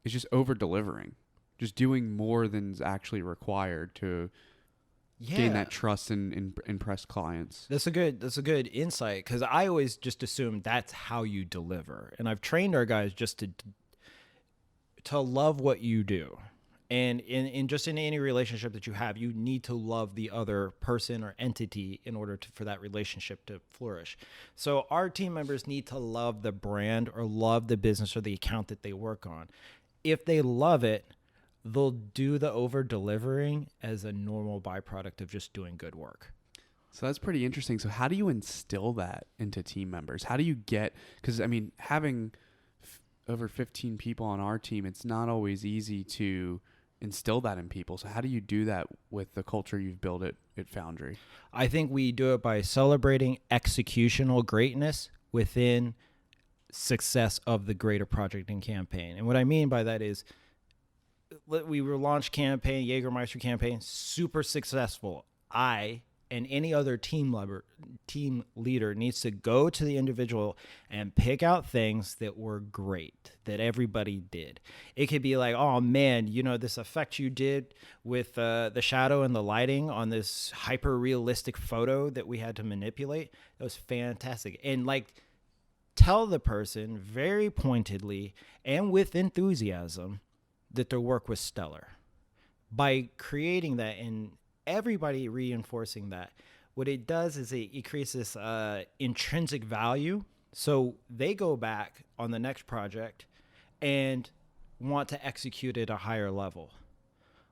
is just over delivering, just doing more than is actually required to gain that trust and impress clients. That's a good insight, because I always just assume that's how you deliver. And I've trained our guys just to love what you do. And in any relationship that you have, you need to love the other person or entity in order for that relationship to flourish. So our team members need to love the brand or love the business or the account that they work on. If they love it, they'll do the over-delivering as a normal byproduct of just doing good work. So that's pretty interesting. So how do you instill that into team members? How do you get, because having over 15 people on our team, it's not always easy to instill that in people. So how do you do that with the culture you've built at Foundry? I think we do it by celebrating executional greatness within success of the greater project and campaign. And what I mean by that is we were launched campaign, Jägermeister campaign, super successful. I and any other team leader needs to go to the individual and pick out things that were great, that everybody did. It could be like, oh man, this effect you did with the shadow and the lighting on this hyper realistic photo that we had to manipulate. That was fantastic. And tell the person very pointedly and with enthusiasm that their work was stellar. By creating that and everybody reinforcing that, what it does is it creates this intrinsic value. So they go back on the next project and want to execute at a higher level.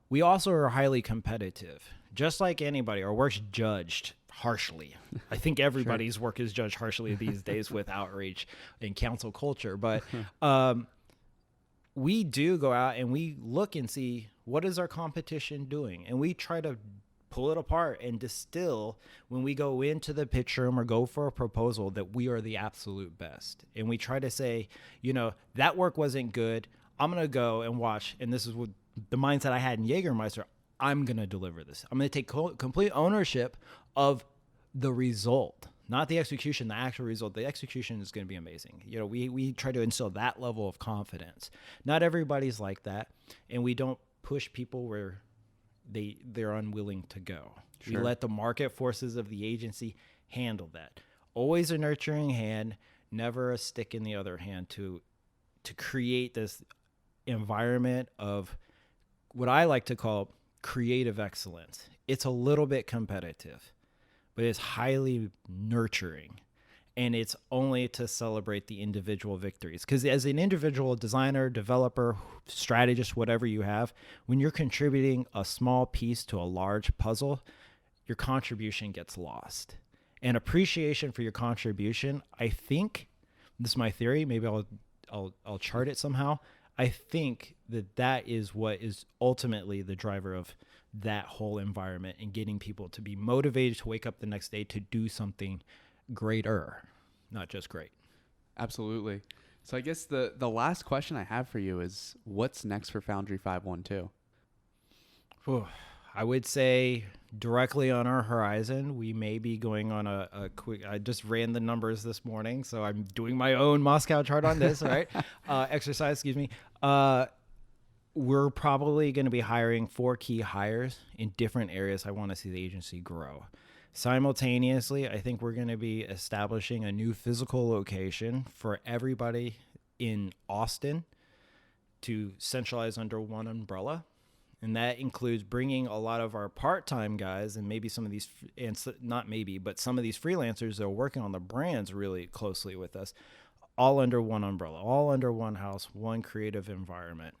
We also are highly competitive. Just like anybody, our work's judged harshly. I think everybody's work is judged harshly these days with outreach and council culture. But we do go out and we look and see what is our competition doing. And we try to pull it apart and distill when we go into the pitch room or go for a proposal that we are the absolute best. And we try to say, that work wasn't good. I'm going to go and watch. And this is what the mindset I had in Jägermeister. I'm going to deliver this. I'm going to take complete ownership of the result, not the execution, the actual result. The execution is going to be amazing. We try to instill that level of confidence. Not everybody's like that. And we don't push people where they're unwilling to go. Sure. We let the market forces of the agency handle that. Always a nurturing hand, never a stick in the other hand to create this environment of what I like to call creative excellence. It's a little bit competitive, but it's highly nurturing. And it's only to celebrate the individual victories. Because as an individual designer, developer, strategist, whatever you have, when you're contributing a small piece to a large puzzle, your contribution gets lost. And appreciation for your contribution, I think, this is my theory, maybe I'll chart it somehow. I think that is what is ultimately the driver of that whole environment and getting people to be motivated to wake up the next day to do something greater, not just great. Absolutely. So I guess the last question I have for you is, what's next for Foundry 512? I would say directly on our horizon, we may be going on a quick, I just ran the numbers this morning, so I'm doing my own Moscow chart on this, right? Exercise, excuse me. we're probably going to be hiring 4 key hires in different areas I want to see the agency grow. Simultaneously, I think we're going to be establishing a new physical location for everybody in Austin to centralize under one umbrella. And that includes bringing a lot of our part-time guys and maybe some of these, and not maybe, but some of these freelancers that are working on the brands really closely with us, all under one umbrella, all under one house, one creative environment,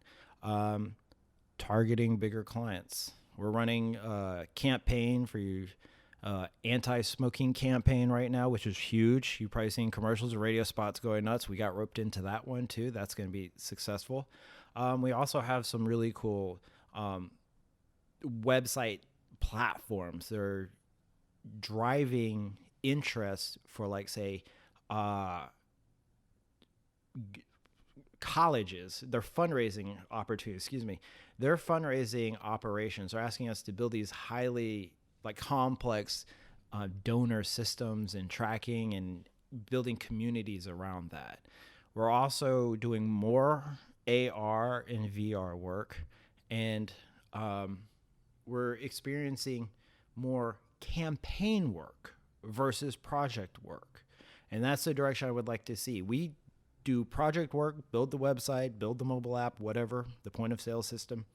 targeting bigger clients. We're running a campaign for you, anti-smoking campaign right now, which is huge. You've probably seen commercials and radio spots going nuts. We got roped into that one too. That's going to be successful. We also have some really cool website platforms that are driving interest for, like, say, colleges. Their fundraising opportunities, their fundraising operations are asking us to build these highly complex donor systems and tracking and building communities around that. We're also doing more AR and VR work, and we're experiencing more campaign work versus project work. And that's the direction I would like to see. We do project work, build the website, build the mobile app, whatever, the point of sale system,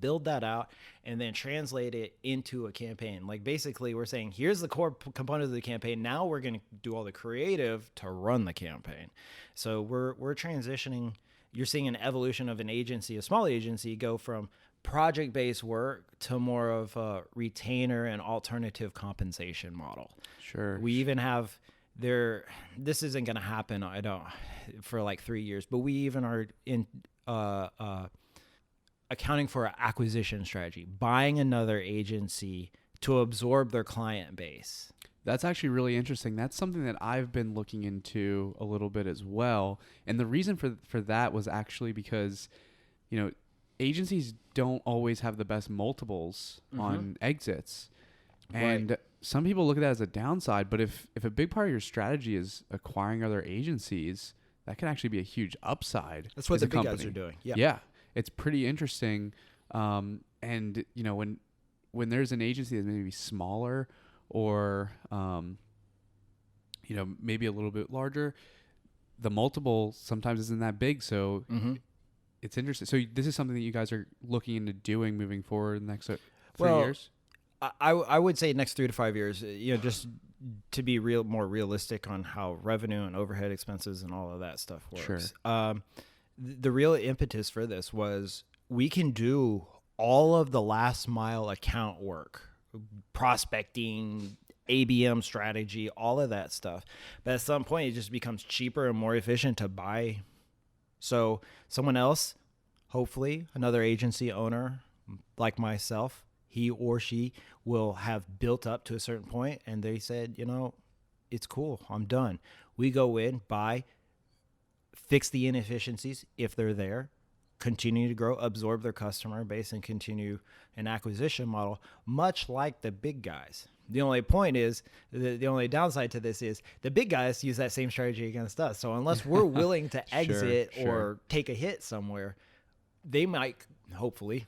build that out, and then translate it into a campaign. Like, basically, we're saying, here's the core components of the campaign. Now we're going to do all the creative to run the campaign. So we're transitioning. You're seeing an evolution of an agency, a small agency, go from project-based work to more of a retainer and alternative compensation model. Sure. We even have this isn't going to happen, for like 3 years, but we even are in accounting for an acquisition strategy, buying another agency to absorb their client base. That's actually really interesting. That's something that I've been looking into a little bit as well. And the reason for that was actually because, agencies don't always have the best multiples on exits. And Right. Some people look at that as a downside, but if a big part of your strategy is acquiring other agencies, that can actually be a huge upside. That's what as the a big guys company. are doing. Yeah. Yeah. It's pretty interesting. And when there's an agency that's maybe smaller or, maybe a little bit larger, the multiple sometimes isn't that big. So it's interesting. So this is something that you guys are looking into doing moving forward in the next 3 years? I would say next 3 to 5 years, just to be more realistic on how revenue and overhead expenses and all of that stuff works. Sure. The real impetus for this was we can do all of the last mile account work, prospecting, ABM strategy, all of that stuff. But at some point, it just becomes cheaper and more efficient to buy. So someone else, hopefully another agency owner like myself, he or she will have built up to a certain point, and they said, it's cool, I'm done. We go in, buy, fix the inefficiencies if they're there, continue to grow, absorb their customer base, and continue an acquisition model, much like the big guys. The only point is, the only downside to this is the big guys use that same strategy against us. So unless we're willing to exit or take a hit somewhere, they might, hopefully,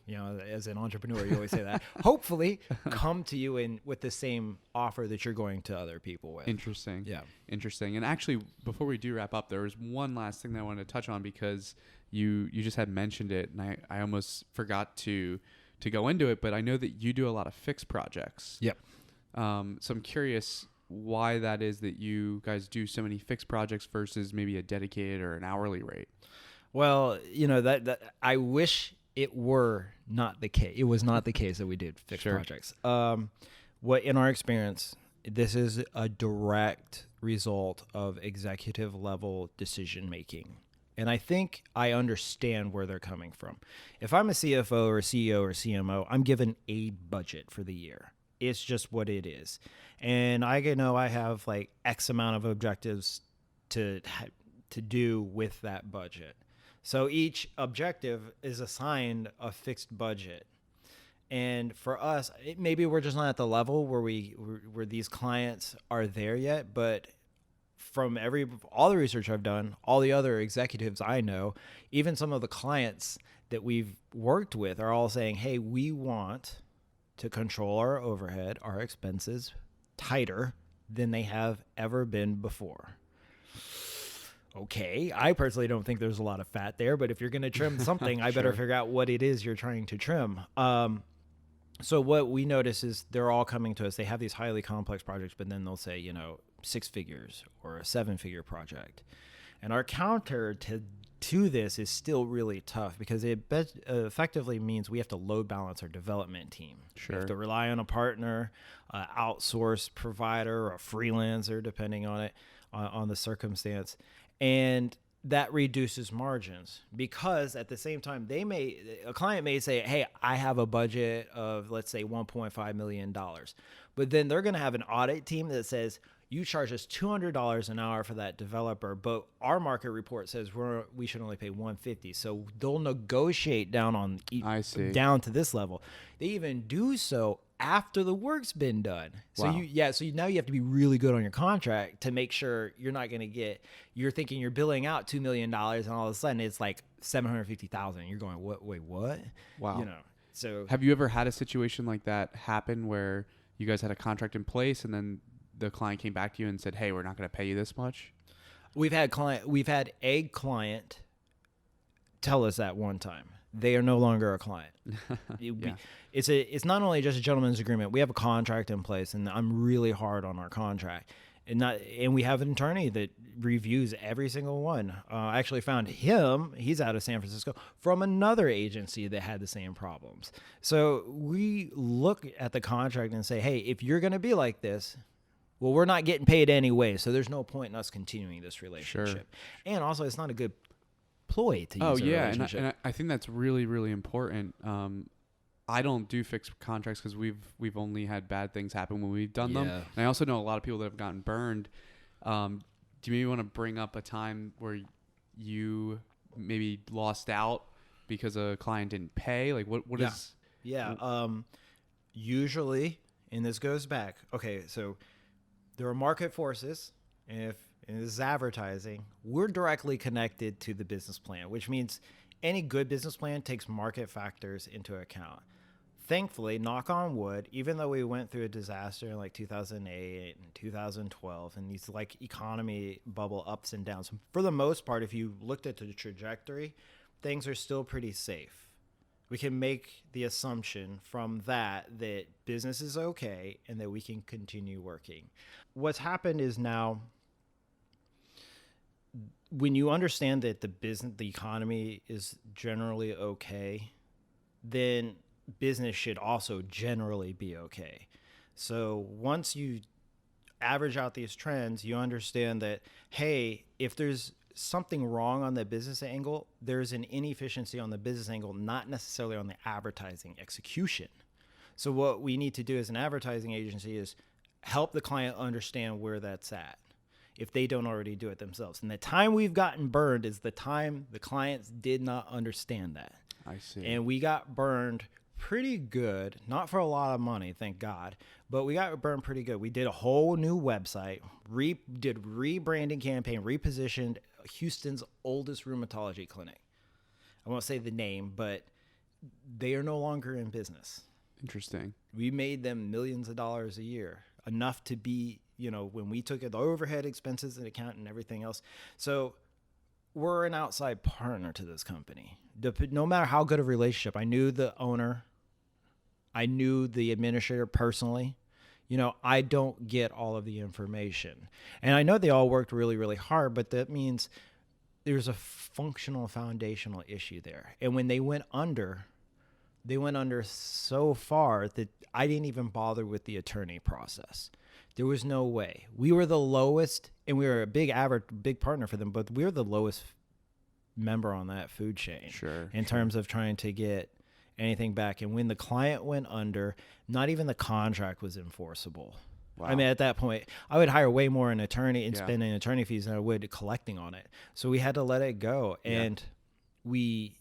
as an entrepreneur, you always say that, hopefully come to you with the same offer that you're going to other people with. Interesting. Yeah. Interesting. And actually, before we do wrap up, there was one last thing that I wanted to touch on because you just had mentioned it, and I almost forgot to go into it, but I know that you do a lot of fixed projects. Yep. So I'm curious why that is that you guys do so many fixed projects versus maybe a dedicated or an hourly rate. Well, that I wish it were not the case. It was not the case that we did fixed Sure. projects. What in our experience, this is a direct result of executive level decision making. And I think I understand where they're coming from. If I'm a CFO or CEO or CMO, I'm given a budget for the year. It's just what it is. And I know I have like X amount of objectives to do with that budget. So each objective is assigned a fixed budget. And for us, maybe we're just not at the level where these clients are there yet, but from all the research I've done, all the other executives I know, even some of the clients that we've worked with are all saying, hey, we want to control our overhead, our expenses tighter than they have ever been before. Okay, I personally don't think there's a lot of fat there, but if you're going to trim something, I better figure out what it is you're trying to trim. So what we notice is they're all coming to us. They have these highly complex projects, but then they'll say, 6 figures or a 7-figure project. And our counter to this is still really tough because it effectively means we have to load balance our development team. Sure. We have to rely on a partner, outsourced provider, or a freelancer, depending on it, on the circumstance. And that reduces margins because at the same time, a client may say, hey, I have a budget of, let's say, $1.5 million. But then they're going to have an audit team that says, you charge us $200 an hour for that developer, but our market report says we should only pay $150. So they'll negotiate down down to this level. They even do so after the work's been done. So Wow. now you have to be really good on your contract to make sure you're not going to you're thinking you're billing out $2 million and all of a sudden it's like $750,000. You're going, what? Wait, what? Wow. So Have you ever had a situation like that happen where you guys had a contract in place and then the client came back to you and said, hey, we're not going to pay you this much? we've had a client tell us that one time. They are no longer a client. It's not only just a gentleman's agreement. We have a contract in place, and I'm really hard on our contract. And we have an attorney that reviews every single one. I actually found him, he's out of San Francisco, from another agency that had the same problems. So we look at the contract and say, hey, if you're going to be like this, well, we're not getting paid anyway, so there's no point in us continuing this relationship. Sure. And also, it's not a good ploy to use a relationship. And I think that's really, really important. I don't do fixed contracts because we've only had bad things happen when we've done them. And I also know a lot of people that have gotten burned. Do you maybe want to bring up a time where you maybe lost out because a client didn't pay? Like what is? Yeah. Usually, and this goes back. Okay, so there are market forces, and this is advertising. We're directly connected to the business plan, which means any good business plan takes market factors into account. Thankfully, knock on wood, even though we went through a disaster in like 2008 and 2012 and these like economy bubble ups and downs, for the most part, if you looked at the trajectory, things are still pretty safe. We can make the assumption from that business is okay and that we can continue working. What's happened is now, when you understand that the economy is generally okay, then business should also generally be okay. So once you average out these trends, you understand that, hey, if there's something wrong on the business angle, there's an inefficiency on the business angle, not necessarily on the advertising execution. So what we need to do as an advertising agency is help the client understand where that's at, if they don't already do it themselves. And the time we've gotten burned is the time the clients did not understand that. I see. And we got burned pretty good, not for a lot of money, thank God, but we got burned pretty good. We did a whole new website, did rebranding campaign, repositioned Houston's oldest rheumatology clinic. I won't say the name, but they are no longer in business. Interesting. We made them millions of dollars a year, enough to be, when we took the overhead expenses into account and everything else. So we're an outside partner to this company. No matter how good a relationship, I knew the owner, I knew the administrator personally. I don't get all of the information. And I know they all worked really, really hard, but that means there's a functional, foundational issue there. And when they went under so far that I didn't even bother with the attorney process. There was no way. We were the lowest, and we were a big partner for them, but we were the lowest member on that food chain. Sure. In terms of trying to get anything back. And when the client went under, not even the contract was enforceable. Wow. I mean, at that point, I would hire way more an attorney and spend in attorney fees than I would collecting on it. So we had to let it go. And we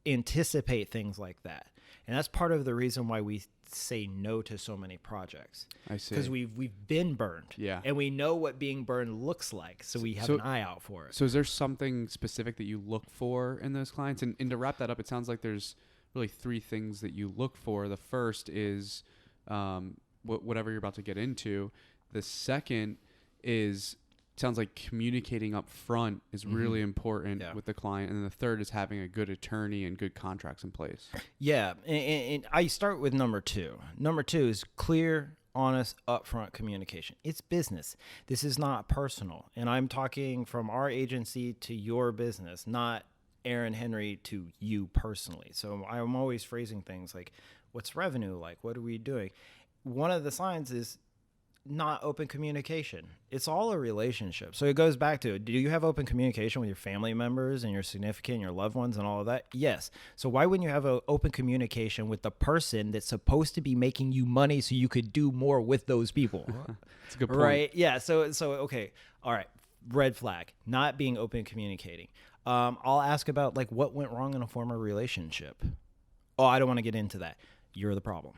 anticipate things like that. And that's part of the reason why we say no to so many projects. I see. Because we've been burned. Yeah. And we know what being burned looks like. So we have an eye out for it. So is there something specific that you look for in those clients? And to wrap that up, it sounds like there's really 3 things that you look for. The first is whatever you're about to get into. The second is, sounds like communicating up front is really important with the client. And then the third is having a good attorney and good contracts in place. Yeah. And I start with number 2. Number 2 is clear, honest, upfront communication. It's business. This is not personal. And I'm talking from our agency to your business, not Aaron Henry to you personally. So I'm always phrasing things like, what's revenue like? What are we doing? One of the signs is not open communication. It's all a relationship. So it goes back to, do you have open communication with your family members and your significant and your loved ones and all of that? Yes. So why wouldn't you have an open communication with the person that's supposed to be making you money so you could do more with those people? That's a good point. Right? Yeah. So okay. All right. Red flag, not being open communicating. I'll ask about like what went wrong in a former relationship. Oh, I don't want to get into that. You're the problem.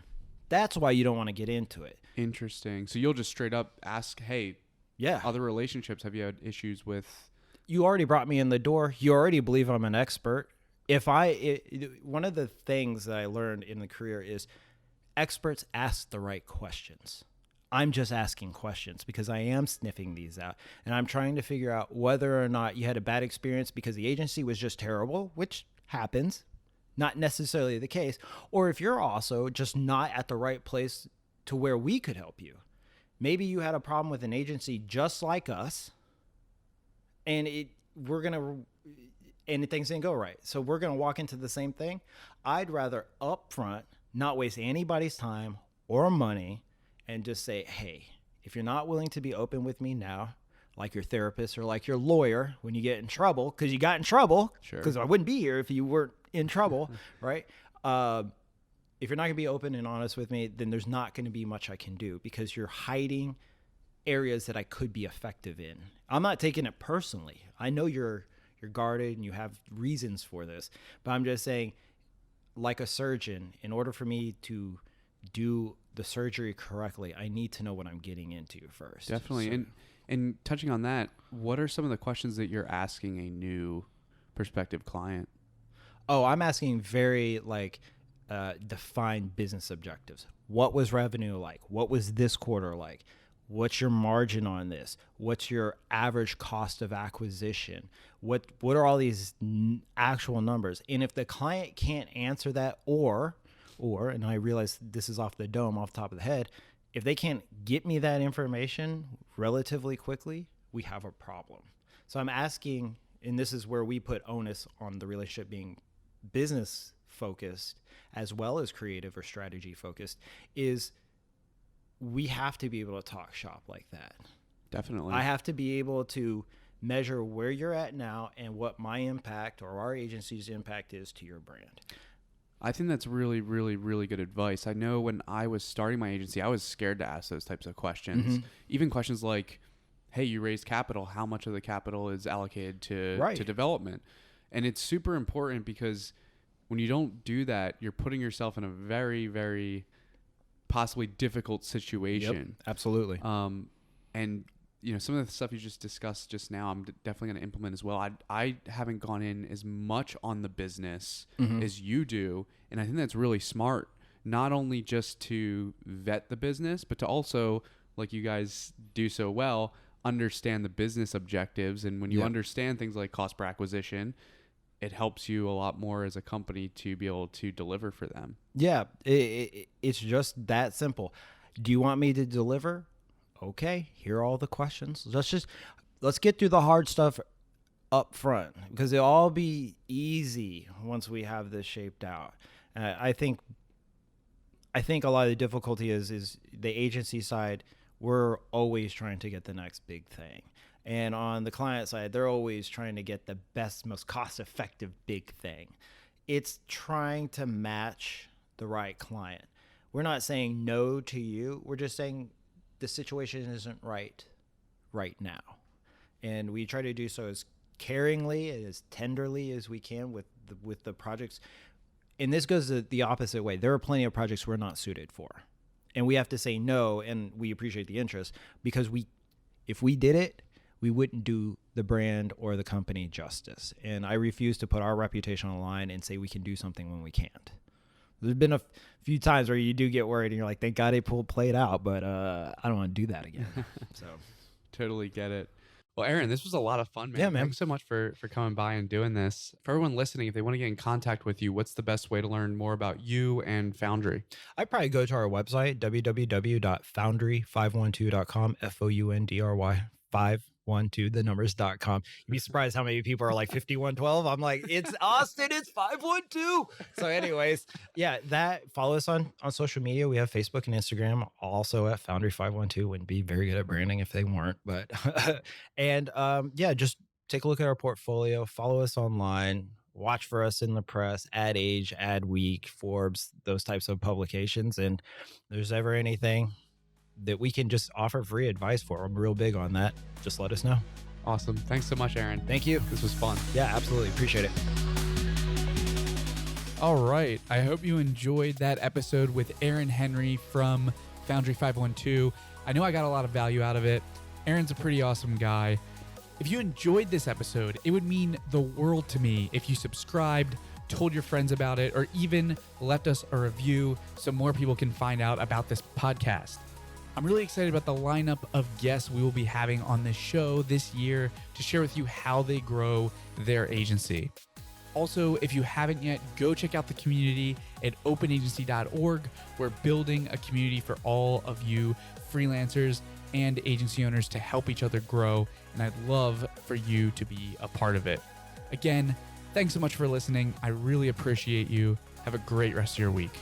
That's why you don't want to get into it. Interesting. So you'll just straight up ask, hey, Yeah. other relationships, have you had issues with? You already brought me in the door. You already believe I'm an expert. One of the things that I learned in the career is experts ask the right questions. I'm just asking questions because I am sniffing these out and I'm trying to figure out whether or not you had a bad experience because the agency was just terrible, which happens, not necessarily the case, or if you're also just not at the right place to where we could help you. Maybe you had a problem with an agency just like us and things didn't go right. So we're going to walk into the same thing. I'd rather upfront not waste anybody's time or money and just say, hey, if you're not willing to be open with me now, like your therapist or like your lawyer, when you get in trouble, because you got in trouble, because I wouldn't be here if you weren't in trouble, right? If you're not going to be open and honest with me, then there's not going to be much I can do because you're hiding areas that I could be effective in. I'm not taking it personally. I know you're guarded and you have reasons for this, but I'm just saying, like a surgeon, in order for me to do the surgery correctly, I need to know what I'm getting into first. Definitely. So, And touching on that, what are some of the questions that you're asking a new prospective client? I'm asking very defined business objectives. What was revenue like? What was this quarter like? What's your margin on this? What's your average cost of acquisition? What are all these actual numbers? And if the client can't answer that, or, and I realize this is off the dome, off the top of the head, if they can't get me that information relatively quickly, we have a problem. So I'm asking, and this is where we put onus on the relationship being business focused as well as creative or strategy focused, is we have to be able to talk shop like that. Definitely. I have to be able to measure where you're at now and what my impact or our agency's impact is to your brand. I think that's really, really, really good advice. I know when I was starting my agency, I was scared to ask those types of questions. Even questions like, hey, you raised capital. How much of the capital is allocated to development? And it's super important because when you don't do that, you're putting yourself in a very, very possibly difficult situation. Yep, absolutely. And some of the stuff you just discussed just now, I'm definitely going to implement as well. I haven't gone in as much on the business as you do, and I think that's really smart. Not only just to vet the business, but to also, like you guys do so well, understand the business objectives. And when you understand things like cost per acquisition, it helps you a lot more as a company to be able to deliver for them. Yeah, it's just that simple. Do you want me to deliver? Okay, here are all the questions. Let's get through the hard stuff up front because it'll all be easy once we have this shaped out. I think a lot of the difficulty is the agency side. We're always trying to get the next big thing. And on the client side, they're always trying to get the best, most cost-effective big thing. It's trying to match the right client. We're not saying no to you. We're just saying the situation isn't right now. And we try to do so as caringly, as tenderly as we can with the projects. and this goes the opposite way. There are plenty of projects we're not suited for, and we have to say no, and we appreciate the interest because if we did it, we wouldn't do the brand or the company justice. And I refuse to put our reputation on the line and say we can do something when we can't. There's been a few times where you do get worried and you're like, thank God they played out, but I don't want to do that again. So Totally get it. Well, Aaron, this was a lot of fun, man. Yeah, man. Thanks so much for coming by and doing this. For everyone listening, if they want to get in contact with you, what's the best way to learn more about you and Foundry? I'd probably go to our website, www.foundry512.com, FOUNDRY 512, the numbers.com. You'd be surprised how many people are like 5112. I'm like, it's Austin, it's 512. So anyways, yeah, follow us on social media. We have Facebook and Instagram, also at Foundry 512. Wouldn't be very good at branding if they weren't, but and yeah, just take a look at our portfolio, follow us online, watch for us in the press, Ad Age, Ad Week, Forbes, those types of publications. And if there's ever anything that we can just offer free advice for, I'm real big on that. Just let us know. Awesome. Thanks so much, Aaron. Thank you. This was fun. Yeah, absolutely. Appreciate it. All right. I hope you enjoyed that episode with Aaron Henry from Foundry 512. I know I got a lot of value out of it. Aaron's a pretty awesome guy. If you enjoyed this episode, it would mean the world to me if you subscribed, told your friends about it, or even left us a review so more people can find out about this podcast. I'm really excited about the lineup of guests we will be having on this show this year to share with you how they grow their agency. Also, if you haven't yet, go check out the community at openagency.org. We're building a community for all of you freelancers and agency owners to help each other grow, and I'd love for you to be a part of it. Again, thanks so much for listening. I really appreciate you. Have a great rest of your week.